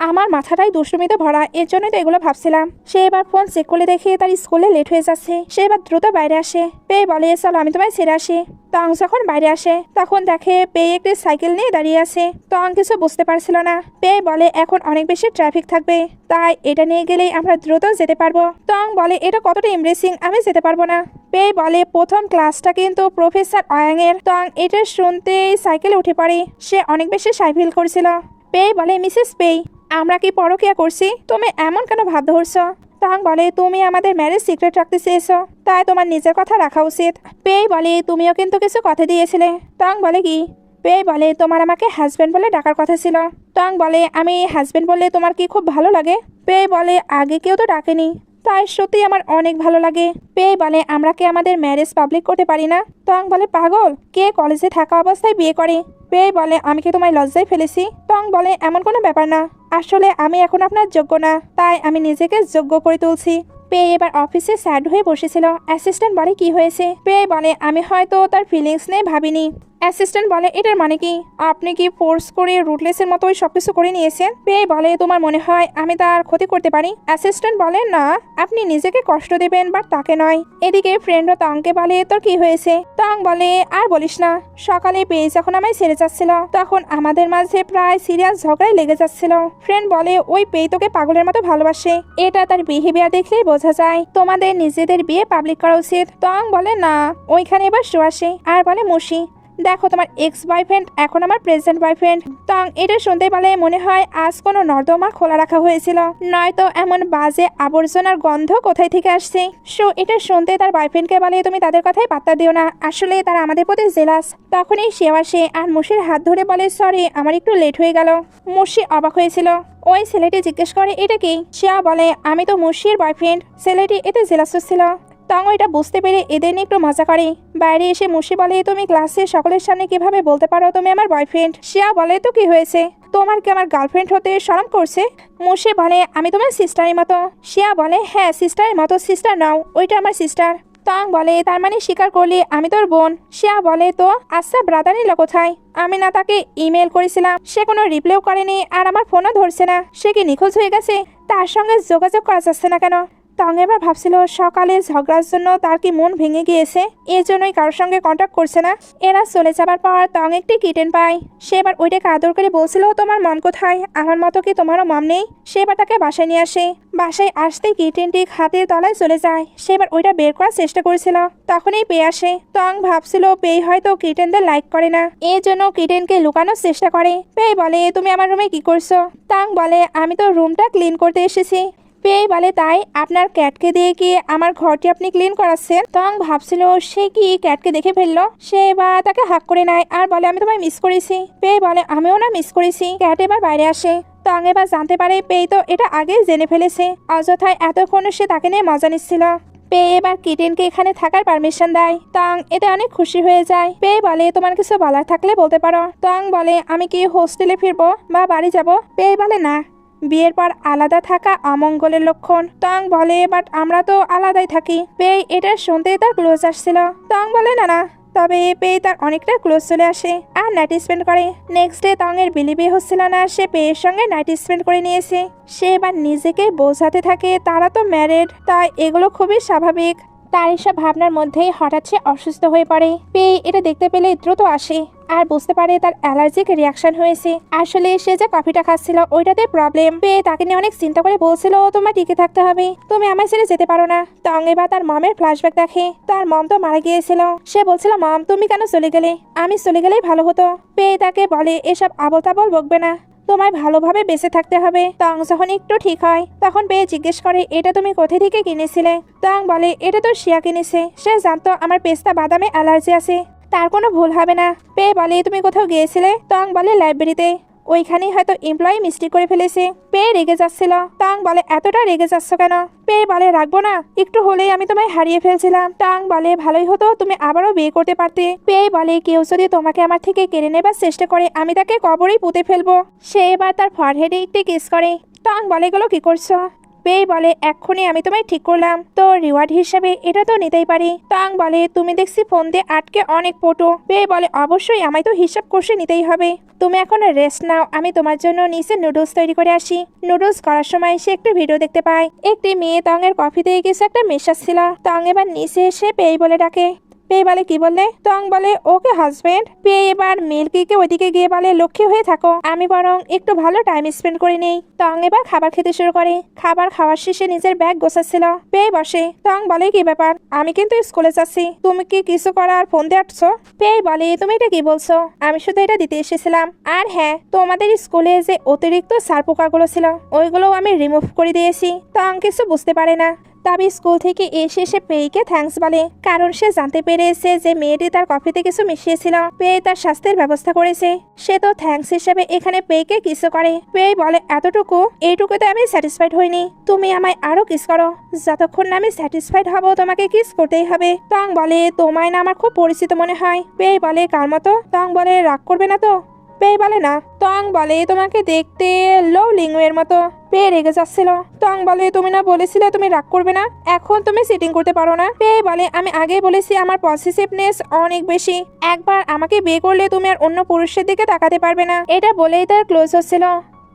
আমার মাথাটাই দুষ্টুমিতে ভরা, এর জন্যই তো এগুলো ভাবছিলাম। সে এবার ফোন চেক করে দেখে তার স্কুলে লেট হয়ে যাচ্ছে। সে এবার দ্রুত বাইরে আসে। পেয়ে বলে, চলো আমি তোমায় ছেড়ে আসি। তং যখন বাইরে আসে তখন দেখে পেয়ে একটি সাইকেল নিয়ে দাঁড়িয়ে আছে। তং কিছু বুঝতে পারছিল না। পেয়ে বলে, এখন অনেক বেশি ট্রাফিক থাকবে, তাই এটা নিয়ে গেলেই আমরা দ্রুত যেতে পারবো। তং বলে, এটা কতটা এমব্রেসিং, আমি যেতে পারবো না। পেয়ে বলে, প্রথম ক্লাসটা কিন্তু প্রফেসর অয়াং এর। তং এটা শুনতেই সাইকেলে উঠে পড়ে। সে অনেক বেশি সাই ফিল করছিল। পেয়ে বলে, মিসেস পেই, আমরা কি পরকীয়া করছি? তুমি এমন কেন ভাব ধরছো? তং বলে, তুমি আমাদের ম্যারেজ সিক্রেট রাখতে চেয়েছো, তাই তোমার নিজের কথা রাখা উচিত। পেয়ে বলে, তুমিও কিন্তু কিছু কথা দিয়েছিলে। তং বলে, কি? পেয়ে বলে, তোমার আমাকে হাজব্যান্ড বলে ডাকার কথা ছিল। তং বলে, আমি হাজব্যান্ড বললে তোমার কি খুব ভালো লাগে? পেয়ে বলে, আগে কেউ তো ডাকেনি, তাই সত্যি আমার অনেক ভালো লাগে। পেয়ে বলে, আমরা কি আমাদের ম্যারেজ পাবলিক করতে পারি না? তং বলে, পাগল, কে কলেজে থাকা অবস্থায় বিয়ে করে? পেয়ে বলে, আমি কি তোমায় লজ্জায় ফেলেছি? তং বলে, এমন কোনো ব্যাপার না, আসলে আমি এখন আপনার যোগ্য না, তাই আমি নিজেকে যোগ্য করে তুলছি। পেয়ে এবার অফিসে স্যাড হয়ে বসেছিল। অ্যাসিস্ট্যান্ট বলে, কি হয়েছে? পেয়ে বলে, আমি হয়তো তার ফিলিংস নিয়ে ভাবিনি। অ্যাসিস্ট্যান্ট বলে, এটার মানে কি? আপনি কি ফোর্স করে রুটলেসের মতো ওই সবকিছু করে নিয়েছেন? পেয়ে বলে, তোমার মনে হয় আমি তার ক্ষতি করতে পারি? অ্যাসিস্ট্যান্ট বলে, না, আপনি নিজেকে কষ্ট দেবেন বাট তাকে নয়। এদিকে ফ্রেন্ডও তংকে বলে, তোর কি হয়েছে? তং বলে, আর বলিস না, সকালে পেয়ে যখন আমায় ছেড়ে যাচ্ছিল তখন আমাদের মাঝে প্রায় সিরিয়াস ঝগড়াই লেগে যাচ্ছিল। ফ্রেন্ড বলে, ওই পেয়ে তোকে পাগলের মতো ভালোবাসে, এটা তার বিহেভিয়ার দেখলেই বোঝা যায়। তোমাদের নিজেদের বিয়ে পাবলিক করা উচিত। তং বলে, না। ওইখানে এবার শো আসে আর বলে, মুশি, দেখো তোমার এক্স বয়ফ্রেন্ড এখন আমার প্রেজেন্ট বয়ফ্রেন্ড। তং এটা শুনতে বলে, মনে হয় আজ কোনো নর্দমা খোলা রাখা হয়েছিল, নয়তো এমন বাজে আবর্জনার গন্ধ কোথায় থেকে আসছে। সো এটা শুনতে তার বয়ফ্রেন্ডকে বলে, তুমি তাদের কথাই পাত্তা দিও না, আসলে তারা আমাদের প্রতি জেলাস। তখনই সে আসে আর মুশির হাত ধরে বলে, সরি আমার একটু লেট হয়ে গেল। মুশি অবাক হয়েছিল। ওই ছেলেটি জিজ্ঞেস করে, এটা কি? শিয়া বলে, আমি তো মুশির বয়ফ্রেন্ড। ছেলেটি এতে জেলাস ছিল। তং এটা বুঝতে পেরে এদের নিয়ে একটু মজা করে। বাইরে এসে মুশি বলে, তুমি ক্লাসে সকলের সামনে কিভাবে বলতে পারো তুমি আমার বয়ফ্রেন্ড? শিয়া বলে, তো কি হয়েছে, তোমার কি আমার গার্লফ্রেন্ড হতে শরম করছে? মুশি বলে, আমি তোমার সিস্টারের মতো। শিয়া বলে, হ্যাঁ সিস্টারের মতো, সিস্টার নাও, ওইটা আমার সিস্টার। তং বলে, তার মানে স্বীকার করলি আমি তোর বোন? শিয়া বলে, তো আচ্ছা ব্রাদার নিল কোথায়? আমি না তাকে ইমেল করেছিলাম, সে কোনো রিপ্লাইও করেনি আর আমার ফোনও ধরছে না। সে কি নিখোঁজ হয়ে গেছে? তার সঙ্গে যোগাযোগ করা যাচ্ছে না কেন? তং এবার ভাবছিল সকালে ঝগড়ার জন্য তার কি মন ভেঙে গিয়েছে, এর জন্যই কারোর সঙ্গে কন্ট্যাক্ট করছে না। এরা চলে যাবার পর তং একটি কিটেন পায়। সে এবার ওইটাকে আদর করে বলছিল, তোমার মম কোথায়? আমার মতো কি তোমারও মম নেই? সে এবার তাকে বাসায় নিয়ে আসে। বাসায় আসতে কিটেনটি হাতের তলায় চলে যায়। সে এবার ওইটা বের করার চেষ্টা করেছিল, তখনই পেয়ে আসে। তং ভাবছিল পেয়ে হয়তো কিটেনদের লাইক করে না, এর জন্য কিটেনকে লুকানোর চেষ্টা করে। পেয়ে বলে, তুমি আমার রুমে কি করছো? তং বলে, আমি তো রুমটা ক্লিন করতে এসেছি। পেয়ে বলে তাই আপনার ক্যাটকে দিয়ে কি আমার ঘরটি আপনি ক্লিন করাচ্ছেন? তং ভাবছিল সে কি ক্যাটকে দেখে ফেললো, সে এবার তাকে হাক করে নেয় আর বলে আমি তোমায় মিস করেছি। পেয়ে বলে আমিও না মিস করেছি। ক্যাট এবার বাইরে আসে। তং এবার জানতে পারে পেয়ে তো এটা আগেই জেনে ফেলেছে, অযথায় এতক্ষণ সে তাকে নিয়ে মজা নিচ্ছিল। পেয়ে এবার কিটেনকে এখানে থাকার পারমিশন দেয়। তং এতে অনেক খুশি হয়ে যায়। পেয়ে বলে তোমার কিছু বলার থাকলে বলতে পারো। তং বলে আমি কি হোস্টেলে ফিরবো বা বাড়ি যাব? পেয়ে বলে না, বিয়ের পর আলাদা থাকা অমঙ্গলের লক্ষণ। তং বলে বাট আমরা তো আলাদাই থাকি। পেয়ে এটা শুনতে তার ক্লোজ আসছিল। তং বলে না না, তবে পেয়ে তার অনেকটা ক্লোজ চলে আসে আর নাইট স্পেন্ড করে। নেক্সট ডে তং এর বিলিভই হচ্ছিল না সে পেয়ের সঙ্গে নাইট স্পেন্ড করে নিয়েছে। সে এবার নিজেকে বোঝাতে থাকে তারা তো ম্যারেড, তাই এগুলো খুবই স্বাভাবিক। তার এসব ভাবনার মধ্যেই হঠাৎ সে অসুস্থ হয়ে পড়ে। পেয়ে এটা দেখতে পেলে দ্রুত আসে আর বুঝতে পারে তার অ্যালার্জিক রিয়াকশন হয়েছে। আসলে সে যে কফিটা খাচ্ছিল ওইটাতে প্রবলেম। পেয়ে তাকে নিয়ে অনেক চিন্তা করে বলছিল তোমার টিকে থাকতে হবে, তুমি আমায় ছেড়ে যেতে পারো না। তং এবার তার মমের ফ্ল্যাশব্যাক দেখে, তার মম তো মারা গিয়েছিল। সে বলছিল মম তুমি কেন চলে গেলে, আমি চলে গেলেই ভালো হতো। পেয়ে তাকে বলে এসব আবল তাবল বকবে না, তোমায় ভালোভাবে বেঁচে থাকতে হবে। তং যখন একটু ঠিক হয় তখন পেয়ে জিজ্ঞেস করে এটা তুমি কোথা থেকে কিনেছিলে? তং বলে এটা তো শিয়া কিনেছে, সে জানতো আমার পেস্তা বাদামে অ্যালার্জি আছে, তার কোনো ভুল হবে না। পেয়ে বলে তুমি কোথাও গিয়েছিলে? তং বলে লাইব্রেরিতে, ওইখানেই হয়তো এমপ্লয়ি মিস্টেক করে ফেলেছে। পেয়ে রেগে যাচ্ছিল। তং বলে এতটা রেগে যাচ্ছ কেন? পেয়ে বলে রাখবো না, একটু হলেই আমি তোমায় হারিয়ে ফেলছিলাম। তং বলে ভালোই হতো তুমি আবারও বিয়ে করতে পারতে। পেয়ে বলে কেউ যদি তোমাকে আমার থেকে কেড়ে নেবার চেষ্টা করে আমি তাকে কবরেই পুঁতে ফেলবো। সে এবার তার ফরহেডে একটি কিস করে। তং বলে এগুলো কি করছো? পেয়ে বলে এক্ষুনি আমি তোমায় ঠিক করলাম, তো রিওয়ার্ড হিসেবে এটা তো নিতেই পারি। তং বলে তুমি দেখছি ফোন দিয়ে আটকে অনেক পটু। পেয়ে বলে অবশ্যই আমায় তো হিসাব কষে নিতেই হবে, তুমি এখন রেস্ট নাও, আমি তোমার জন্য নিচে নুডলস তৈরি করে আসি। নুডলস করার সময় সে একটা ভিডিও দেখতে পায়, একটি মেয়ে তং এর কফিতে কিছু একটা মেশাচ্ছিল। তং এবার নিচে এসে পেয়ে বলে ডাকে। পেয়ে বলে কি বললে? তং বলে ওকে হাজবেন্ড। পেয়ে এবার মিল্কিকে ওইদিকে গিয়ে বলে লক্ষ্মী হয়ে থাকো, আমি বরং একটু ভালো টাইম স্পেন্ড করে নেই। তং এবার খাবার খেতে শুরু করে। খাবার খাওয়ার শেষে নিজের ব্যাগ গোছাচ্ছিল। পেয়ে বসে। তং বলে কি ব্যাপার, আমি কিন্তু স্কুলে যাচ্ছি, তুমি কি কিছু করার ফোন দিয়ে আসছো? পেয়ে বলে তুমি এটা কি বলছো, আমি শুধু এটা দিতে এসেছিলাম। আর হ্যাঁ তোমাদের স্কুলে যে অতিরিক্ত সার পোকাগুলো ছিল ওইগুলো আমি রিমুভ করে দিয়েছি। তং কিছু বুঝতে পারে না, তবে স্কুল থেকে এসে সে পেইকে থ্যাঙ্কস বলে, কারণ সে জানতে পেরেছে যে মেয়েটি তার কফিতে কিছু মিশিয়েছিল। পেয়ে তার স্বাস্থ্যের ব্যবস্থা করেছে, সে তো থ্যাঙ্কস হিসেবে এখানে পেইকে কিস করে। পেয়ে বলে এতটুকু, এইটুকুতে আমি স্যাটিসফাইড হইনি, তুমি আমায় আরো কিস করো, যতক্ষণ না আমি স্যাটিসফাইড হব তোমাকে কিস করতেই হবে। তং বলে তোমায় না আমার খুব পরিচিত মনে হয়। পেয়ে বলে কার মতো? তং বলে রাগ করবে না তো? পেয়ে বলে না। তং বলে তোমাকে দেখতে লো লিঙ্গু এর মতো। পেয়ে রেগে যাচ্ছিল। তং বলে তুমি না বলেছিলে তুমি রাগ করবে না, এখন তুমি সিটিং করতে পারো না। পেয়ে বলে আমি আগেই বলেছি আমার পসেসিভনেস অনেক বেশি, একবার আমাকে বিয়ে করলে তুমি আর অন্য পুরুষের দিকে তাকাতে পারবে না। এটা বলেই তার ক্লোজ হচ্ছিল।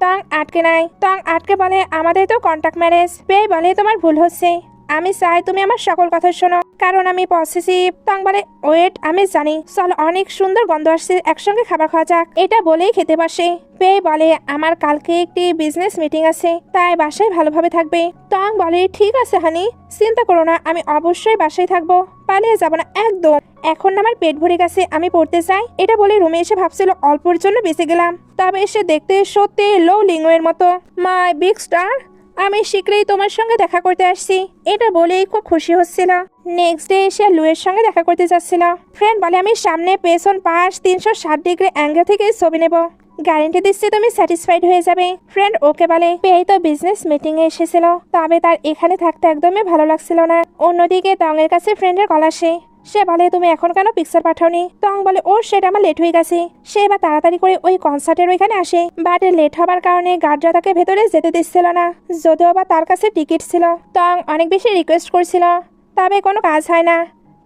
তং আটকে নাই। তং আটকে বলে আমাদের তো কন্ট্যাক্ট ম্যারেজ। পেয়ে বলে তোমার ভুল হচ্ছে, আমি চাই তুমি আমার সকল কথা শোনো, কারণ আমি পসেসিভ। তং বলে ওয়েট আমি জানি, চল অনেক সুন্দর গন্ধ আসছে, একসঙ্গে খাবার খাওয়া যাক। এটা বলেই খেতে বসে। পেয়ে বলে আমার কালকে একটি বিজনেস মিটিং আছে, তাই বাসায় ভালোভাবে থাকবে। তং বলে ঠিক আছে হানি, চিন্তা করো না, আমি অবশ্যই বাসায় থাকবো, পালিয়ে যাবো না একদম। এখন আমার পেট ভরে গেছে, আমি পড়তে চাই। এটা বলে রুমে এসে ভাবছিল অল্পর জন্য বেঁচে গেলাম, তবে এসে দেখতে সত্যি লো লিঙ্গু এর মতো। মাই বিগ স্টার, আমি শীঘ্রই তোমার সঙ্গে দেখা করতে আসছি। এটা বলেই খুব খুশি হচ্ছিল। নেক্সট ডে এসে লুয়ের সঙ্গে দেখা করতে যাচ্ছিল। ফ্রেন্ড বলে আমি সামনে পেছন পাশ 360 ডিগ্রি অ্যাঙ্গেল থেকে ছবি নেব, গ্যারেন্টি দিচ্ছি তুমি স্যাটিসফাইড হয়ে যাবে। ফ্রেন্ড ওকে বলে। পেয়ে তো বিজনেস মিটিং এ এসেছিল, তবে তার এখানে থাকতে একদমই ভালো লাগছিল না। অন্যদিকে তং এর কাছে ফ্রেন্ডের কল আসে। সে বলে তুমি এখন কেন পিকচার পাঠাওনি? তং বলে ও সেটা আমার লেট হয়ে গেছে। সে এবার তাড়াতাড়ি করে ওই কনসার্টের ওইখানে আসে, বাট লেট হবার কারণে গার্ডরা তাকে ভেতরে যেতে দিচ্ছিল না, যদিও বা তার কাছে টিকিট ছিল। তং অনেক বেশি রিকোয়েস্ট করছিল, তবে কোনো কাজ হয় না।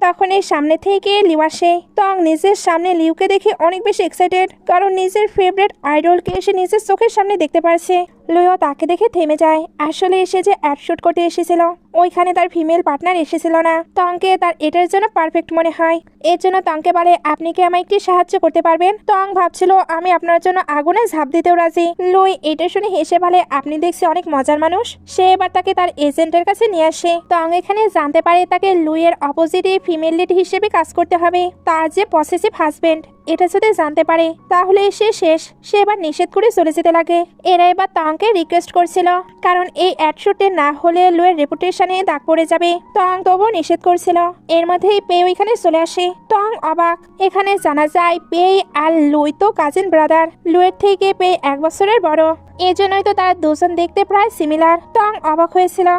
তখন এই সামনে থেকে লিউ আসে। তং নিজের সামনে লিউকে দেখে অনেক বেশি এক্সাইটেড, কারণ নিজের ফেভারিট আইডলকে এসে নিজের চোখের সামনে দেখতে পারছে। লিও তাকে দেখে থেমে যায়। আসলে এসে যে অ্যাড শুট করতে এসেছিল, ওইখানে তার ফিমেল পার্টনার এসেছিল না। তংকে তার এটার জন্য পারফেক্ট মনে হয়, এর জন্য তংকে বলে আপনি কি আমায় একটি সাহায্য করতে পারবেন? তং ভাবছিল আমি আপনার জন্য আগুনে ঝাঁপ দিতেও রাজি। লুই এটা শুনে হেসে বলে আপনি দেখছি অনেক মজার মানুষ। সে এবার তাকে তার এজেন্টের কাছে নিয়ে আসে। তং এখানে জানতে পারে তাকে লুইয়ের অপোজিটে ফিমেল লিড হিসেবে কাজ করতে হবে, তার যে পসেসিভ হাজবেন্ড এটা যদি জানতে পারে তাহলে সে শেষ। সে এবার নিষেধ করে চলে যেতে লাগে। এরা এবার তংকে রিকোয়েস্ট করছিল, কারণ এই অ্যাডশুটে না হলে লুয়ের রেপুটেশনে দাগ পড়ে যাবে। তং তবুও নিষেধ করছিল। এর মধ্যেই পে ওইখানে চলে আসে। তং অবাক। এখানে জানা যায় পে আর লুই তো কাজিন ব্রাদার। লুয়ের থেকে পে 1 বছরের বড়। এজন্যই তো তারা দুজন দেখতে প্রায় সিমিলার। তং অবাক হয়েছিল।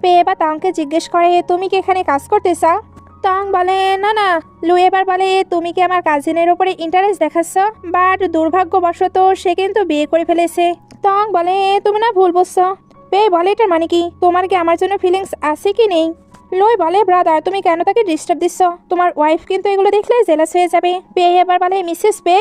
পে এবার তংকে জিজ্ঞেস করে, তুমি কি এখানে কাজ করতে চাও? তং বলে, না না। লুই এবার বলে, তুমি কি আমার কাজিনের উপরে ইন্টারেস্ট দেখাচ্ছ? বাট দুর্ভাগ্যবশত সে কিন্তু বিয়ে করে ফেলেছে। তং বলে, তুমি না ভুল বুঝছো। পে বলে, এটার মানে কি? তোমার কি আমার জন্য ফিলিংস আছে কি নেই? লুই বলে, ব্রাদার তুমি কেন তাকে ডিস্টার্ব দিচ্ছ? তোমার ওয়াইফ কিন্তু এগুলো দেখলে জেলাস হয়ে যাবে। পে এবার বলে, মিসেস পে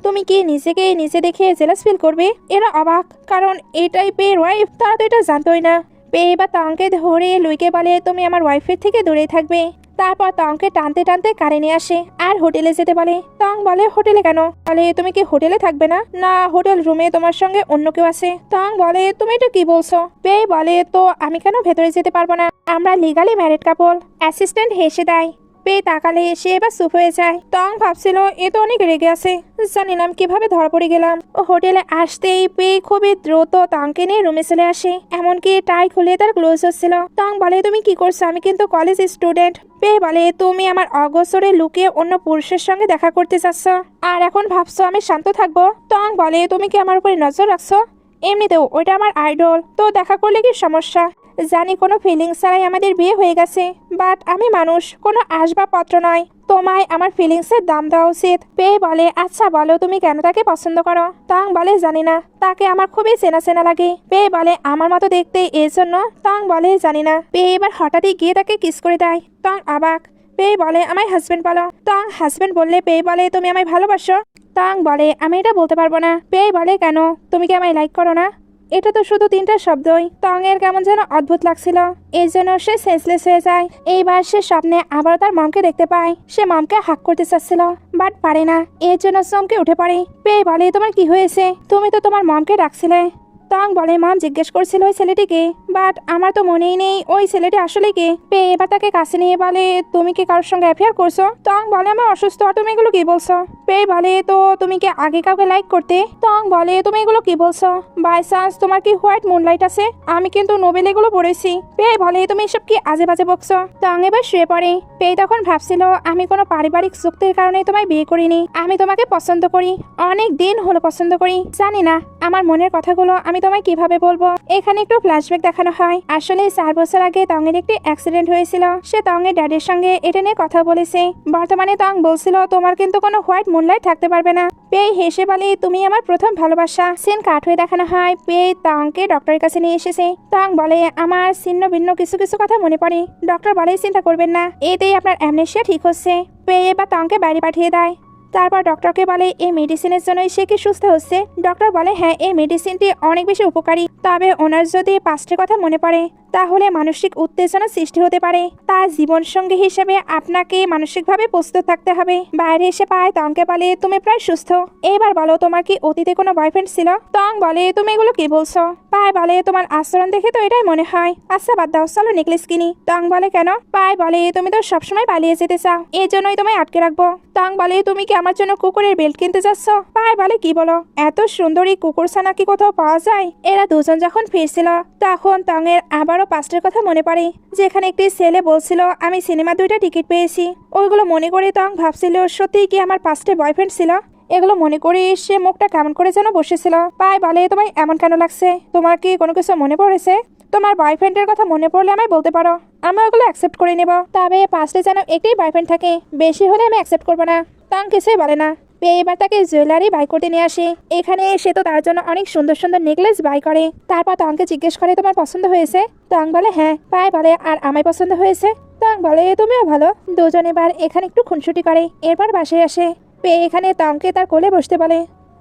তুমি কি নিজেকে নিজে দেখে জেলাস ফিল করবে? এরা অবাক, কারণ এটাই পের ওয়াইফ। তারা তো এটা জানতোই না। পে এবার তংকে ধরে লুইকে বলে, তুমি আমার ওয়াইফের থেকে দূরে থাকবে। তারপর তংকে টানতে টানতে কারে নিয়ে আসে আর হোটেলে যেতে বলে। তং বলে, হোটেলে কেন? বলে, তুমি কি হোটেলে থাকবে না? না, হোটেল রুমে তোমার সঙ্গে অন্য কেউ আছে। তং বলে, তুমি এটা কি বলছো? পে বলে, তো আমি কেন ভেতরে যেতে পারবো না? আমরা লিগালি ম্যারিড কাপল। অ্যাসিস্ট্যান্ট হেসে দেয়। পে তাকালে সে এবার চুপ হয়ে যায়। তং ভাবছিল এ তো অনেক রেগে আছে, জানি না কিভাবে ধরা পড়ে গেলাম। ও হোটেলে আসতেই পে খুবই দ্রুত তংকে নিয়ে রুমে চলে আসে, এমনকি টাই খুলে তার ক্লোজ হচ্ছিল। তং বলে, তুমি কি করছো? আমি কিন্তু কলেজ স্টুডেন্ট। পে বলে, তুমি আমার অগোচরে লুকিয়ে অন্য পুরুষের সঙ্গে দেখা করতে চাচ্ছ আর এখন ভাবছো আমি শান্ত থাকবো? তং বলে, তুমি কি আমার উপরে নজর রাখছো? এমনিতেও ওইটা আমার আইডল, তো দেখা করলে কি সমস্যা? জানি কোনো ফিলিংস ছাড়াই আমাদের বিয়ে হয়ে গেছে, বাট আমি মানুষ, কোনো আসবাবপত্র নয়। তোমায় আমার ফিলিংসের দাম দেওয়া উচিত। পে বলে, আচ্ছা বলো তুমি কেন তাকে পছন্দ করো? তং বলে, জানি না, তাকে আমার খুবই চেনা চেনা লাগে। পে বলে, আমার মতো দেখতে, এই জন্য। তং বলে, জানি না। পে এবার হঠাৎই গিয়ে তাকে কিস করে দেয়। তং অবাক। পে বলে, আমায় হাজবেন্ড বলো। তং হাজবেন্ড বললে পে বলে, তুমি আমায় ভালোবাসো? তং বলে, আমি এটা বলতে পারবো না। পে বলে, কেন? তুমি কি আমায় লাইক করো না? এটা তো শুধু 3টা শব্দই। তং এর কেমন যেন অদ্ভুত লাগছিল, এই জন্য সে সেন্সলেস হয়ে যায়। এইবার সে স্বপ্নে আবারও তার মমকে দেখতে পায়। সে মমকে হাক করতে চাচ্ছিল, বাট পারে না, এর জন্য চমকে উঠে পড়ে। পে বলে, তোমার কি হয়েছে? তুমি তো তোমার মমকে ডাকছিলে। তং বলে, মম জিজ্ঞেস করছিল ওই ছেলেটিকে, বাট আমার তো মনেই নেই ওই ছেলেটি আসলে কে। পে এবার তাকে কাছে নিয়ে বলে, তুমি কি কারোর সঙ্গে অ্যাফেয়ার করছো? তং বলে, আমি অসুস্থ, তুমি এগুলো কি বলছো? পে বলে, তো তুমি কি আগে কাউকে লাইক করতে? তং বলে, তুমি এগুলো কি বলছো? বাই চান্স তোমার কি হোয়াইট মুনলাইট আছে? আমি কিন্তু নোবেল এগুলো পড়েছি। পে বলে, তুমি এসব কি আজে বাজে বকছো? তং এবার শুয়ে পড়ে। পে তখন ভাবছিল, আমি কোনো পারিবারিক চুক্তির কারণে তোমায় বিয়ে করিনি, আমি তোমাকে পছন্দ করি, অনেক দিন হলো পছন্দ করি। জানি না আমার মনের কথাগুলো আমি তোমায় কিভাবে বলবো। এখানে একটু ফ্ল্যাশব্যাক দেখানো হয়। আসলে 4 বছর আগে তং এর একটি অ্যাক্সিডেন্ট হয়েছিল। সে তং এর ড্যাডির সঙ্গে এটা নিয়ে কথা বলেছে। বর্তমানে তং বলছিল, তোমার কিন্তু কোনো হোয়াইট মুনলাইট থাকতে পারবে না। পে হেসে বলে, তুমি আমার প্রথম ভালোবাসা। সিন কাট হয়ে দেখানো হয় পে তংকে ডক্টরের কাছে নিয়ে এসেছে। তং বলে, আমার ছিন্ন ভিন্ন কিছু কিছু কথা মনে পড়ে। ডক্টর বলে, চিন্তা করবেন না, এতেই আপনার অ্যামনেশিয়া ঠিক হচ্ছে। পে এবার তংকে বাইরে পাঠিয়ে দেয়। তারপর ডক্টরকে বলে, এই মেডিসিনের জন্যই সে কি সুস্থ হচ্ছে? ডক্টর বলে, হ্যাঁ, এই মেডিসিনটি অনেক বেশি উপকারী, তবে ওনার যদি পাস্টের কথা মনে পড়ে তাহলে মানসিক উত্তেজনা সৃষ্টি হতে পারে। তার জীবনসঙ্গী হিসেবে আপনাকে মানসিকভাবে প্রস্তুত থাকতে হবে। বাইরে এসে পায় তংকে বলে, তুমি প্রায় সুস্থ, এবার বলো তোমার কি অতীতে কোনো বয়ফ্রেন্ড ছিল? তং বলে, তুমি এগুলো কি বলছো? পায় বলে, তোমার আচরণ দেখে তো এটাই মনে হয়। আচ্ছা বাদ দাও, চলো নেকলেস কিনি। তং বলে, কেন? পায় বলে, তুমি তো সবসময় পালিয়ে যেতে চাও, এই জন্যই তোমায় আটকে রাখবো। তং বলে, তুমি কি আমার জন্য কুকুরের বেল্ট কিনতে যাচ্ছ? পায় বলে, কি বলো, এত সুন্দরী কুকুর ছানা কি কোথাও পাওয়া যায়? এরা দুজন যখন ফিরছিল তখন তং এর আবারও পাস্টের কথা মনে পড়ে, যেখানে একটি ছেলে বলছিল, আমি সিনেমা 2টা টিকিট পেয়েছি। ওইগুলো মনে করে তং ভাবছিল, সত্যিই কি আমার পাস্টে বয়ফ্রেন্ড ছিল? এগুলো মনে করে সে মুখটা কেমন করে যেন বসেছিল। পায় বলে, তোমায় এমন কেন লাগছে? তোমার কি কোনো কিছু মনে পড়েছে? তোমার বয়ফ্রেন্ডের কথা মনে পড়লে আমায় বলতে পারো, আমি ওগুলো অ্যাকসেপ্ট করে নেব। তবে পাস্টে যেন একটাই বয়ফ্রেন্ড থাকে, বেশি হলে আমি অ্যাকসেপ্ট করবো না। তং কিছুই বলে না। পে এবার তাকে জুয়েলারি বাই করতে নিয়ে আসে। এখানে এসে তো তার জন্য অনেক সুন্দর সুন্দর নেকলেস বাই করে। তারপর তংকে জিজ্ঞেস করে, তোমার পছন্দ হয়েছে? তং বলে, হ্যাঁ। পায় বলে, আর আমায় পছন্দ হয়েছে? তং বলে, তুমিও ভালো। দুজন এবার এখানে একটু খুনসুটি করে, এরপর বাসায় আসে। পে এখানে তংকে তার কোলে বসতে বলে।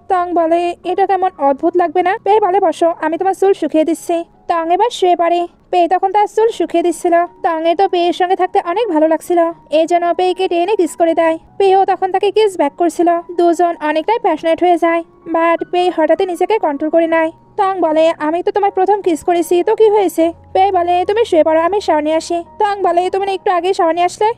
তং বলে, এটা কেমন অদ্ভুত লাগবে না? পে বলে, বসো, আমি তোমার চুল শুকিয়ে দিচ্ছি। তং এবার শুয়ে পড়ে। পে তখন তার চুল শুকিয়ে দিচ্ছিল। তং এর তো পেয়ের সঙ্গে থাকতে অনেক ভালো লাগছিল, এই জন্য পেকে টেনে কিস করে দেয়। পেও তখন তাকে কিস ব্যাক করছিল। দুজন অনেকটাই প্যাশনেট হয়ে যায়, বাট পে হঠাৎই নিজেকে কন্ট্রোল করে নেয়। তং বলে, আমি তো তোমার প্রথম কিস করেছি, তো কি হয়েছে? পে বলে, তুমি শুয়ে পড়ো, আমি শাওয়ার নিয়ে আসি। তং বলে, তুমি একটু আগে শাওয়ার নিয়ে আসলে,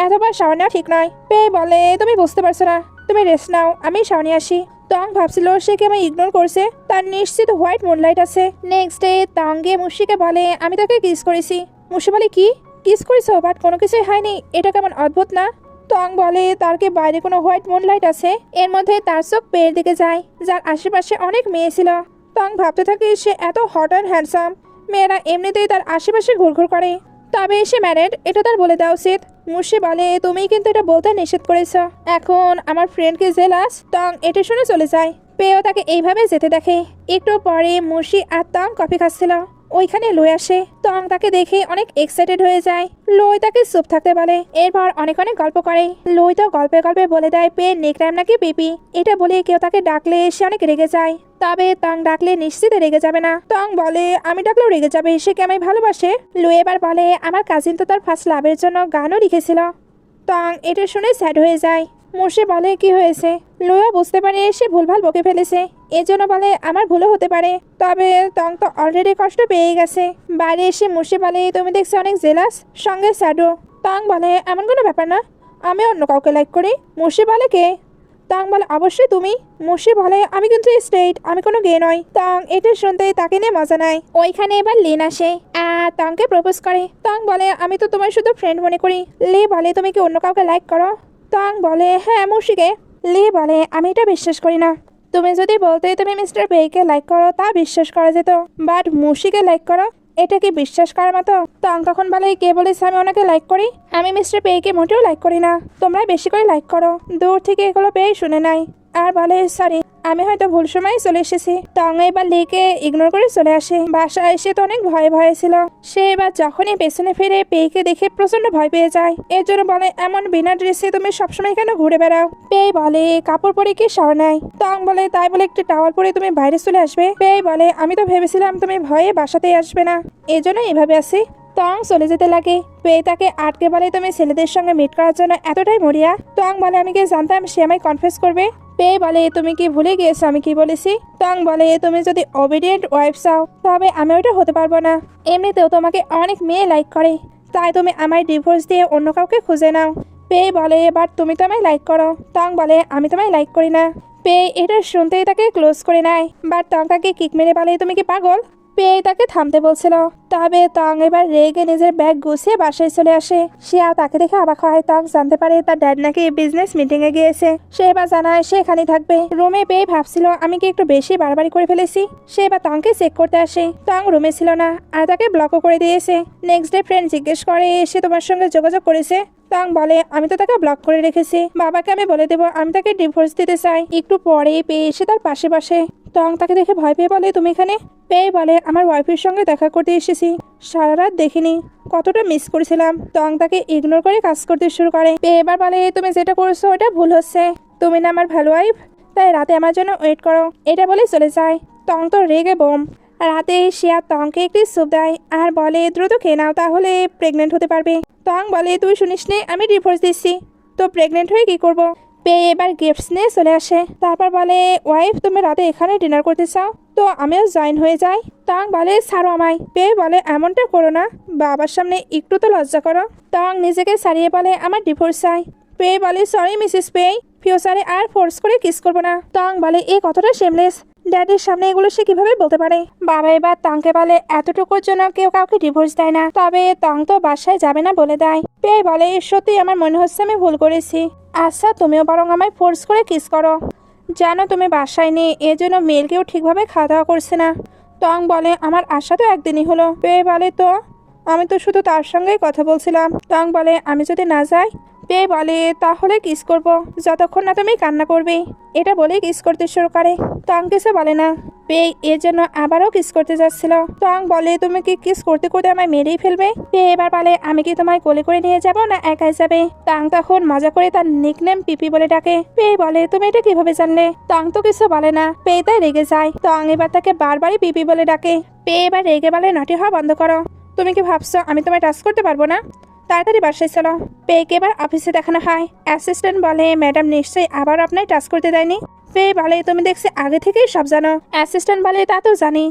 এতবার শাওয়ার নেওয়া ঠিক নয়। পে বলে, তুমি বুঝতে পারছো না, তুমি রেস্ট নাও, আমি সামনে আসি। টং ভাবছিল সে কি আমায় ইগনোর করছে, তার নিশ্চিত হোয়াইট মুনলাইট আছে। নেক্সট ডে টং গিয়ে মুশিকে বলে আমি তাকে কিস করেছি। মুশি বলে কি কিস করেছো, বাট কোনো কিছুই হয়নি, এটা কেমন অদ্ভুত না? টং বলে তার কি বাইরে কোনো হোয়াইট মুনলাইট আছে? এর মধ্যে তার চোখ পেয়ের দিকে যায়, যার আশেপাশে অনেক মেয়ে ছিল। টং ভাবতে থাকে সে এত হট অ্যান্ড হ্যান্ডসাম, মেয়েরা এমনিতেই তার আশেপাশে ঘুরঘুর করে, তবে সে ম্যারেড, এটা তার বলে দেওয়া উচিত। মুশি বলে তুমি কিন্তু এটা বলতে নিষেধ করেছ, এখন আমার ফ্রেন্ডকে জেলাস। টং এটা শুনে চলে যায়। পেয়েও তাকে এইভাবে যেতে দেখে। একটু পরে মুশি আর টং কফি খাচ্ছিল, ওইখানে লই আসে। টং তাকে দেখে অনেক এক্সাইটেড হয়ে যায়। লই তাকে চুপ থাকতে বলে, এরপর অনেক অনেক গল্প করে। লই তো গল্পে গল্পে বলে দেয় পেয়ের নেকনাম নাকি পিপি। এটা বলে কেউ তাকে ডাকলে সে অনেক রেগে যায়, তবে টং ডাকলে নিশ্চিত রেগে যাবে না। টং বলে আমি ডাকলেও রেগে যাবে, সে কি আমায় ভালোবাসে? লুই এবার বলে আমার কাজিন তো তার ফার্স্ট লাভের জন্য গানও লিখেছিল। টং এটা শুনে স্যাড হয়ে যায়। মুশি বলে কি হয়েছে? লুইও বুঝতে পারে সে ভুলভাল বকে ফেলেছে, এজন্য বলে আমার ভুলও হতে পারে, তবে টং তো অলরেডি কষ্ট পেয়ে গেছে। বাইরে এসে মুশি বলে তুমি দেখছি অনেক জেলাস, সঙ্গে স্যাডও। টং বলে এমন কোনো ব্যাপার না, আমি অন্য কাউকে লাইক করি। মুশি বলে কে? টং বলে অবশ্যই তুমি। মুশি বলে আমি কিন্তু স্ট্রেইট, আমি কোনো গে নই। টং এটা শুনতে তাকে নিয়ে মজা নেয়। ওইখানে এবার লিন আসে আর টংকে প্রপোজ করে। টং বলে আমি তো তোমার শুধু ফ্রেন্ড মনে করি। লি বলে তুমি কি অন্য কাউকে লাইক করো? টং বলে হ্যাঁ মুশিকে। লি বলে আমি এটা বিশ্বাস করি না, তুমি যদি বলতে তুমি মিস্টার পেইকে লাইক করো তা বিশ্বাস করা যেত, বাট মুশিকে লাইক করো এটা কি বিশ্বাস করার মতো? টং তখন বলে কে বলেছে আমি ওনাকে লাইক করি? আমি মিস্টার পেইকে মোটেও লাইক করি না, তোমরা বেশি করে লাইক করো। দূর থেকে এগুলো পেয়ে শুনে নাই আর বলে সরি, আমি হয়তো ভুল সময় চলে এসেছি। টং এবার লিকে ইগনোর করে চলে আসে। বাসায় এসে তো অনেক ভয়ে ভয়ে ছিল। সে এবার যখনই পেছনে ফিরে পেইকে দেখে প্রচন্ড ভয় পেয়ে যায়। এর জন্য বলে এমন বিনা ড্রেসে তুমি সবসময় কেন ঘুরে বেড়াও? পেই বলে কাপড় পরে কি শাওয়ার নেয়? টং বলে তাই বলে একটু টাওয়াল পরে তুমি বাইরে চলে আসবে? পেই বলে আমি তো ভেবেছিলাম তুমি ভয়ে বাসাতেই আসবে না, এই জন্য এভাবে আসি। টং চলে যেতে লাগে। পেই তাকে আটকে বলে তুমি ছেলেদের সঙ্গে মিট করার জন্য এতটাই মরিয়া? টং বলে আমি কি জানতাম সে আমায় কনফেস করবে? পেই বলে তুমি কি ভুলে গিয়েছো আমি কি বলেছি? টং বলে তুমি যদি ওবিডিয়েন্ট ওয়াইফ চাও তবে আমি ওটা হতে পারবো না, এমনিতেও তোমাকে অনেক মেয়ে লাইক করে, তাই তুমি আমায় ডিভোর্স দিয়ে অন্য কাউকে খুঁজে নাও। পেই বলে বাট তুমি তো আমায় লাইক করো। টং বলে আমি তোমায় লাইক করি না। পেই এটা শুনতেই তাকে ক্লোজ করে নেয়, বাট টং তাকে কিক মেরে বলে তুমি কি পাগল? পেই তাকে থামতে বলছিল, তবে টং এবার রেগে নিজের ব্যাগ গুছিয়ে বাসায় চলে আসে। সে আর তাকে দেখে অবাক হয়। টং জানতে পারে তার ড্যাড নাকি বিজনেস মিটিং এ গিয়েছে। সে এবার জানায় সে এখানেই থাকবে। রুমে পেয়ে ভাবছিল আমি কি একটু বেশি বাড়াবাড়ি করে ফেলেছি। সে এবার টংকে চেক করতে আসে। টং রুমে ছিল না আর তাকে ব্লকও করে দিয়েছে। নেক্সট ডে ফ্রেন্ড জিজ্ঞেস করে সে তোমার সঙ্গে যোগাযোগ করেছে? টং বলে আমি তো তাকে ব্লক করে রেখেছি, বাবাকে আমি বলে দেবো আমি তাকে ডিভোর্স দিতে চাই। একটু পরে পেয়ে এসে তার পাশে বসে। টং তাকে দেখে ভয় পেয়ে বলে তুমি এখানে? পেয়ে বলে আমার ওয়াইফের সঙ্গে দেখা করতে এসেছি, সারা রাত দেখিনি, কতটা মিস করেছিলাম। টং তাকে ইগনোর করে কাজ করতে শুরু করে। পেয়ে এবার বলে তুমি যেটা করছো ওটা ভুল হচ্ছে, তুমি না আমার ভালো ওয়াইফ, তাই রাতে আমার জন্য ওয়েট করো। এটা বলে চলে যায়। টং তো রেগে বোম। রাতে সে আর টংকে একটি স্যুপ দেয় আর বলে দ্রুত খেয়ে নাও তাহলে প্রেগনেন্ট হতে পারবে। টং বলে তুই শুনিস নে আমি ডিভোর্স দিচ্ছি, তো প্রেগনেন্ট হয়ে কি করব? পেয়ে এবার গিফটস নিয়ে চলে আসে। তারপর বলে ওয়াইফ তুমি রাতে এখানে ডিনার করতে চাও তো আমিও জয়েন হয়ে যাই। টং বলে ছাড়ো আমায়। পেয়ে বলে এমনটা করো না, বাবার সামনে একটু তো লজ্জা করো। টং নিজেকে ছাড়িয়ে বলে আমার ডিভোর্স চাই। পেয়ে বলে সরি মিসেস পেই, ফিউচারে আর ফোর্স করে কিস করবো না। টং বলে এই কতটা শেমলেস, ড্যাডির সামনে এগুলো সে কিভাবে বলতে পারে? বাবা এবার টংকে বলে এতটুকুর জন্য কেউ কাউকে ডিভোর্স দেয় না, তবে টং তো বাসায় যাবে না বলে দেয়। পেয়ে বলে সত্যি আমার মনে হচ্ছে আমি ভুল করেছি, আচ্ছা তুমিও বরং আমায় ফোর্স করে কিস করো, জানো তুমি বাসায় নেই এজন্য মেলকেও ঠিকভাবে খাওয়া দাওয়া করছে না। টং বলে আমার আশা তো একদিনই হলো। পেয়ে বলে তো আমি তো শুধু তার সঙ্গেই কথা বলছিলাম। টং বলে আমি যদি না যাই? পেয়ে বলে তাহলে কিস করব যতক্ষণ না তুমি কান্না করবে। এটা বলে কিস করতে শুরু করে। টং কিছু বলে না। পেয়ে এর জন্য আবারও কিস করতে যাচ্ছিল। টং বলে তুমি কি কিস করতে করতে আমায় মেরেই ফেলবে? পেয়ে এবার বলে আমি কি তোমায় কোলে করে নিয়ে যাব না একাই যাবে? টং তখন মজা করে তার নিকনেম পিপি বলে ডাকে। পেয়ে বলে তুমি এটা কিভাবে জানলে? টং তো কিছু বলে না। পেয়ে তাই রেগে যায়। টং এবার তাকে বারবারই পিপি বলে ডাকে। পেয়ে এবার রেগে বলে নটি হওয়া বন্ধ করো, তুমি কি ভাবছো আমি তোমায় টাচ করতে পারবো না? তাড়াতাড়ি বাসায় চলো। পেয়েকে এবার অফিসে দেখানো হয়। অ্যাসিস্ট্যান্ট বলে ম্যাডাম নিশ্চয়ই আবার আপনায় টাচ করতে দেয়নি। পেয়ে বলে তুমি দেখছি আগে থেকেই সব জানো। অ্যাসিস্ট্যান্ট বলে তা তো জানি,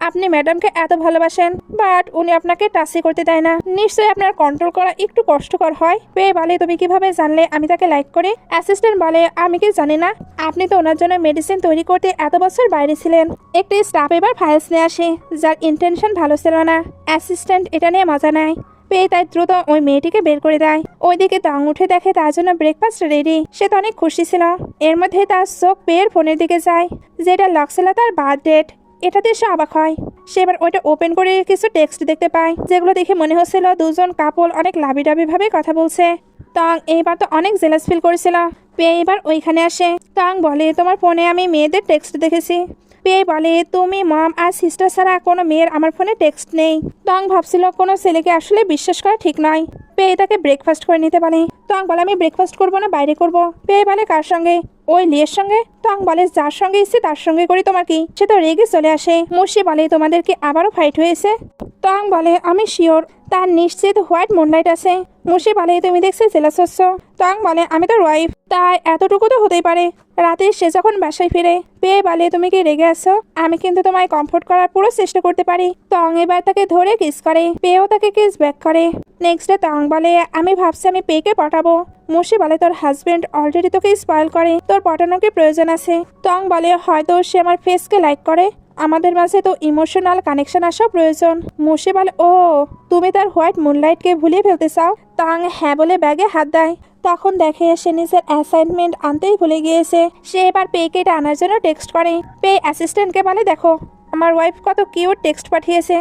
আপনি ম্যাডামকে এত ভালোবাসেন, বাট উনি আপনাকে টাচই করতে দেয় না। নিশ্চয়ই আপনার কন্ট্রোল করা একটু কষ্টকর হয়। পেয়ে বলে, তুমি কিভাবে জানলে আমি তাকে লাইক করি? অ্যাসিস্ট্যান্ট বলে, আমি কি জানি না, আপনি তো ওনার জন্য মেডিসিন তৈরি করতে এত বছর বাইরে ছিলেন। একটি স্টাফ এবার ফাইলস নিয়ে আসে, যার ইন্টেনশন ভালো ছিল না। অ্যাসিস্ট্যান্ট এটা নিয়ে মজা নেয়। পেয়ে তাই দ্রুত ওই মেয়েটিকে বের করে দেয়। ওইদিকে তাং উঠে দেখে তার জন্য ব্রেকফাস্ট রেডি। সে তো অনেক খুশি ছিল। এর মধ্যে তার চোখ পেয়ের ফোনের দিকে যায়, যেটা লক ছিল তার বার্থ ডেট। এটাতে সে অবাক হয়। সে এবার ওইটা ওপেন করে কিছু টেক্সট দেখতে পায়, যেগুলো দেখে মনে হচ্ছিল দুজন কাপল অনেক লাভিডাবি ভাবে কথা বলছে। তাং এইবার তো অনেক জেলাস ফিল করেছিল। পেয়ে এবার ওইখানে আসে। তাং বলে, তোমার ফোনে আমি মেয়েদের টেক্সট দেখেছি। পেয়ে বলে, তুমি মম আর সিস্টার ছাড়া কোনো মেয়ের আমার ফোনে টেক্সট নেই। টং ভাবছিল কোনো ছেলেকে আসলে বিশ্বাস করা ঠিক নয়। পেয়ে তাকে ব্রেকফাস্ট করে নিতে বলে। টং বলে, আমি ব্রেকফাস্ট করবো না, বাইরে করব। পেয়ে বলে, কার সঙ্গে? ওই লিয়ের সঙ্গে। টং বলে, যার সঙ্গে ইচ্ছে তার সঙ্গে করি, তোমার কি? সে তো রেগে চলে আসে। মুর্শি বলে, তোমাদের কি আবারও ফাইট হয়েছে? টং বলে, আমি শিওর তার নিশ্চিত হোয়াইট মুনলাইট আছে। মুর্শি বলে, তুমি দেখছি জেলাস হচ্ছ। টং বলে, আমি তো ওয়াইফ, তাই এতটুকু তো হতেই পারে। রাতে সে যখন বাসায় ফিরে, পেয়ে বলে, তুমি কি রেগে আছো? আমি কিন্তু তোমায় কমফোর্ট করার পুরো চেষ্টা করতে পারি। টং এবার তাকে ধরে কিস করে। পেয়েও তাকে কিস ব্যাক করে। নেক্সট ডে টং বলে, আমি ভাবছি আমি পেয়েকে পটাবো। মুর্শি বলে, তোর হাজবেন্ড অলরেডি তোকে স্পয়েল করে, তোর পটানোর কি প্রয়োজন আছে? টং বলে, হয়তো সে আমার ফেসকে লাইক করে, আমাদের মাঝে তো ইমোশনাল কানেকশন আসা প্রয়োজন। মুর্শি বলে, ও তুমি তার হোয়াইট মুনলাইটকে ভুলিয়ে ফেলতে চাও? টং হ্যাঁ বলে ব্যাগে হাত দেয়। তখন দেখে সে নিজের অ্যাসাইনমেন্ট আনতেই ভুলে গিয়েছে। সে এবার পেকে এটা আনার জন্য টেক্সট করে। পে অ্যাসিস্ট্যান্টকে বলে, দেখো আমার ওয়াইফ কত কিউট টেক্সট পাঠিয়েছে।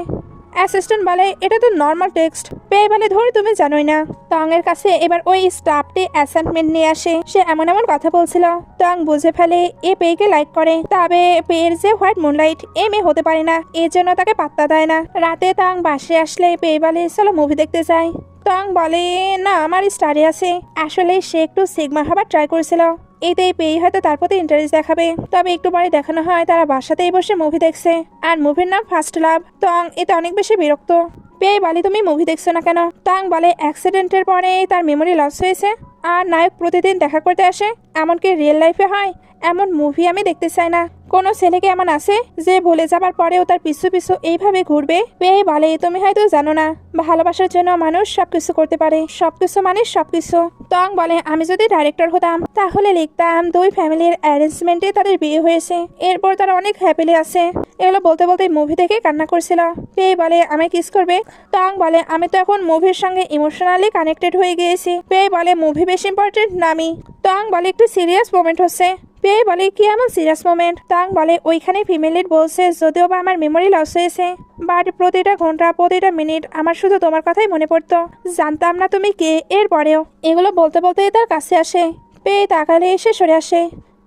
অ্যাসিস্ট্যান্ট বলে, এটা তো নর্মাল টেক্সট। পে বলে, ধরে তুমি জানোই না। টং এর কাছে এবার ওই স্টাফটি অ্যাসাইনমেন্ট নিয়ে আসে। সে এমন এমন কথা বলছিল। টং বুঝে ফেলে এ পেকে লাইক করে, তবে পেয়ের যে হোয়াইট মুনলাইট এ মেয়ে হতে পারে না, এর জন্য তাকে পাত্তা দেয় না। রাতে টং বাসে আসলে পে বলে, চলো মুভি দেখতে যাই। টং বলে, না আমার স্টাডি আছে। আসলে সে একটু সিগমা হবার ট্রাই করেছিল, এতেই পেয়ে হয়তো তার প্রতি ইন্টারেস্ট দেখাবে। তবে একটু পরে দেখানো হয় তারা বাসাতেই বসে মুভি দেখছে, আর মুভির নাম ফার্স্ট লাভ। টং এতে অনেক বেশি বিরক্ত। পেয়ে বলে, তুমি মুভি দেখছো না কেন? টং বলে, অ্যাক্সিডেন্টের পরে তার মেমোরি লস হয়েছে, আর নায়ক প্রতিদিন দেখা করতে আসে, এমনকি রিয়েল লাইফে হয়। এমন মুভি আমি দেখতে চাই না। কোনো ছেলেকে এমন আছে যে ভুলে যাবার পরেও তার পিছু পিছু এইভাবে ঘুরবে? পেয়ে বলে, তুমি হয়তো জানো না, ভালোবাসার জন্য মানুষ সবকিছু করতে পারে, সবকিছু মানে সবকিছু। টং বলে, আমি যদি ডাইরেক্টর হতাম তাহলে লিখতাম দুই ফ্যামিলির অ্যারেঞ্জমেন্টে তাদের বিয়ে হয়েছে, এরপর তারা অনেক হ্যাপিলি আছে। এগুলো বলতে বলতে মুভি দেখে কান্না করছিল। পেয়ে বলে, আমি কিস করবে? টং বলে, আমি তো এখন মুভির সঙ্গে ইমোশনালি কানেক্টেড হয়ে গিয়েছি। পেয়ে বলে, মুভি বেশি ইম্পর্টেন্ট না আমি? টং বলে, একটু সিরিয়াস মোমেন্ট হচ্ছে। পেয়ে বলে, কি এমন সিরিয়াস মোমেন্ট? টং বলে, ওইখানে ফিমেল লিড বলছে যদিও বা আমার মেমোরি লস হয়েছে, বাট প্রতিটা ঘন্টা প্রতিটা মিনিট আমার শুধু তোমার কথাই মনে পড়তো, জানতাম না তুমি কে। এরপরেও এগুলো বলতে বলতে তার কাছে আসে। পেয়ে তাকালে এসে সরে আসে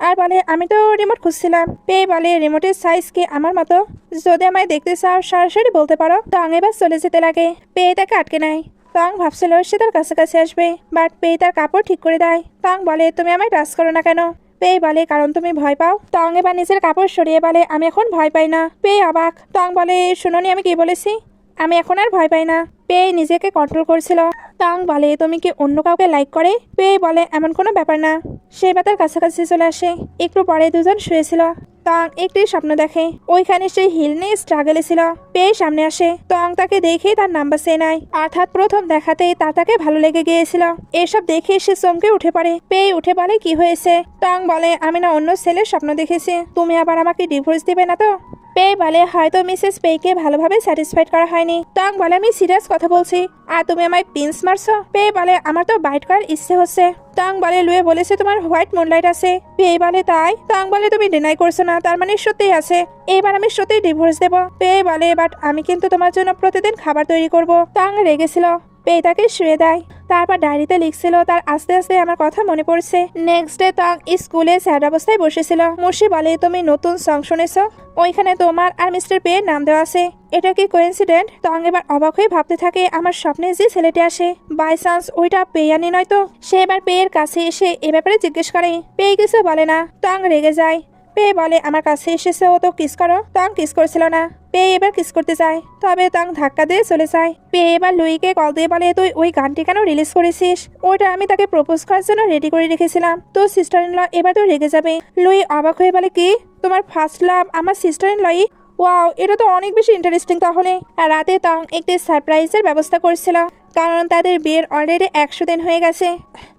আর বলে, আমি তো রিমোট খুঁজছিলাম। পেয়ে বলে, রিমোটের সাইজ কি আমার মতো? যদি আমায় দেখতে চাও সরাসরি বলতে পারো। টং এবার চলে যেতে লাগে। পেয়ে তাকে আটকে নেয়। টং ভাবছিল সে তার কাছাকাছি আসবে, বাট পেয়ে তার কাপড় ঠিক করে দেয়। টং বলে, তুমি আমায় টাচ করো না কেন? পেয়ে বলে, কারণ তুমি ভয় পাও। টং এবার নিজের কাপড় সরিয়ে বলে, আমি এখন ভয় পাই না। পেয়ে অবাক। টং বলে, শুনোনি আমি কি বলেছি? আমি এখন আর ভয় পাই না। পেয়ে নিজেকে কন্ট্রোল করছিল। টং বলে, তুমি কি অন্য কাউকে লাইক করে? পেয়ে বলে, এমন কোনো ব্যাপার না। সে এবার তার কাছাকাছি চলে আসে। একটু পরে দুজন শুয়েছিল। টং একটি স্বপ্ন দেখে, ওইখানে সেই হিল নিয়ে স্ট্রাগলে ছিল। পেয়ে সামনে আসে। টং তাকে দেখেই তার নাম্বার চেয়ে নেয়, অর্থাৎ প্রথম দেখাতেই তাকে ভালো লেগে গিয়েছিল। এসব দেখে সে চমকে উঠে পড়ে। পেয়ে উঠে বলে, কি হয়েছে? টং বলে, আমি না অন্য ছেলের স্বপ্ন দেখেছি, তুমি আবার আমাকে ডিভোর্স দিবে না তো? পেয়ে বলে, হয়তো মিসেস পেকে ভালোভাবে স্যাটিসফাইড করা হয়নি। টং বলে, আমি সিরিয়াস কথা বলছি, আর তুমি আমায় পিন্স মারছো। পেয়ে বলে, আমার তো বাইট করার ইচ্ছে হচ্ছে। টং বলে, লুয়ে বলেছে তোমার হোয়াইট মুনলাইট আছে। পেয়ে বলে, তাই? টং বলে, তুমি ডিনাই করছো না, তার মানে সত্যিই আছে। এবার আমি সত্যিই ডিভোর্স দেবো। পেয়ে বলে, বাট আমি কিন্তু তোমার জন্য প্রতিদিন খাবার তৈরি করব। টং রেগেছিল। পেয়ে তাকে শুয়ে দেয়। তারপর ডায়েরিতে লিখছিল, তার আস্তে আস্তে আমার কথা মনে পড়ছে। নেক্সট ডে টং স্কুলে স্যাড অবস্থায় বসেছিল। মুর্শি বলে, তুমি নতুন সং শুনেছো? ওইখানে তোমার আর মিস্টার পেয়ের নাম দেওয়া আছে, এটা কি কোইন্সিডেন্ট? টং এবার অবাক হয়ে ভাবতে থাকে, আমার স্বপ্নে যে ছেলেটি আসে বাই চান্স ওইটা পেয়ানি নয় তো? সে এবার পেয়ের কাছে এসে এ ব্যাপারে জিজ্ঞেস করে। পেয়ে কিছু বলে না। টং রেগে যায়। পেয়ে বলে, আমার কাছে এসেছে ও তো কিস করো। টং কিস করছিল না। পেয়ে এবার কিস করতে চায়, তবে টং ধাক্কা দিয়ে চলে যায়। পেয়ে এবার লুইকে কল দিয়ে বলে, তুই ওই গানটি কেন রিলিজ করেছিস? ওইটা আমি তাকে প্রপোজ করার জন্য রেডি করে রেখেছিলাম। তোর সিস্টার ইন ল এবার তো রেগে যাবে। লুই অবাক হয়ে বলে, কি তোমার ফার্স্ট লাভ আমার সিস্টার ইন লই? ওয়াও, এটা তো অনেক বেশি ইন্টারেস্টিং। তাহলে আর রাতে তং একটি সারপ্রাইজের ব্যবস্থা করছিল, কারণ তাদের বিয়ের অলরেডি 100 দিন হয়ে গেছে।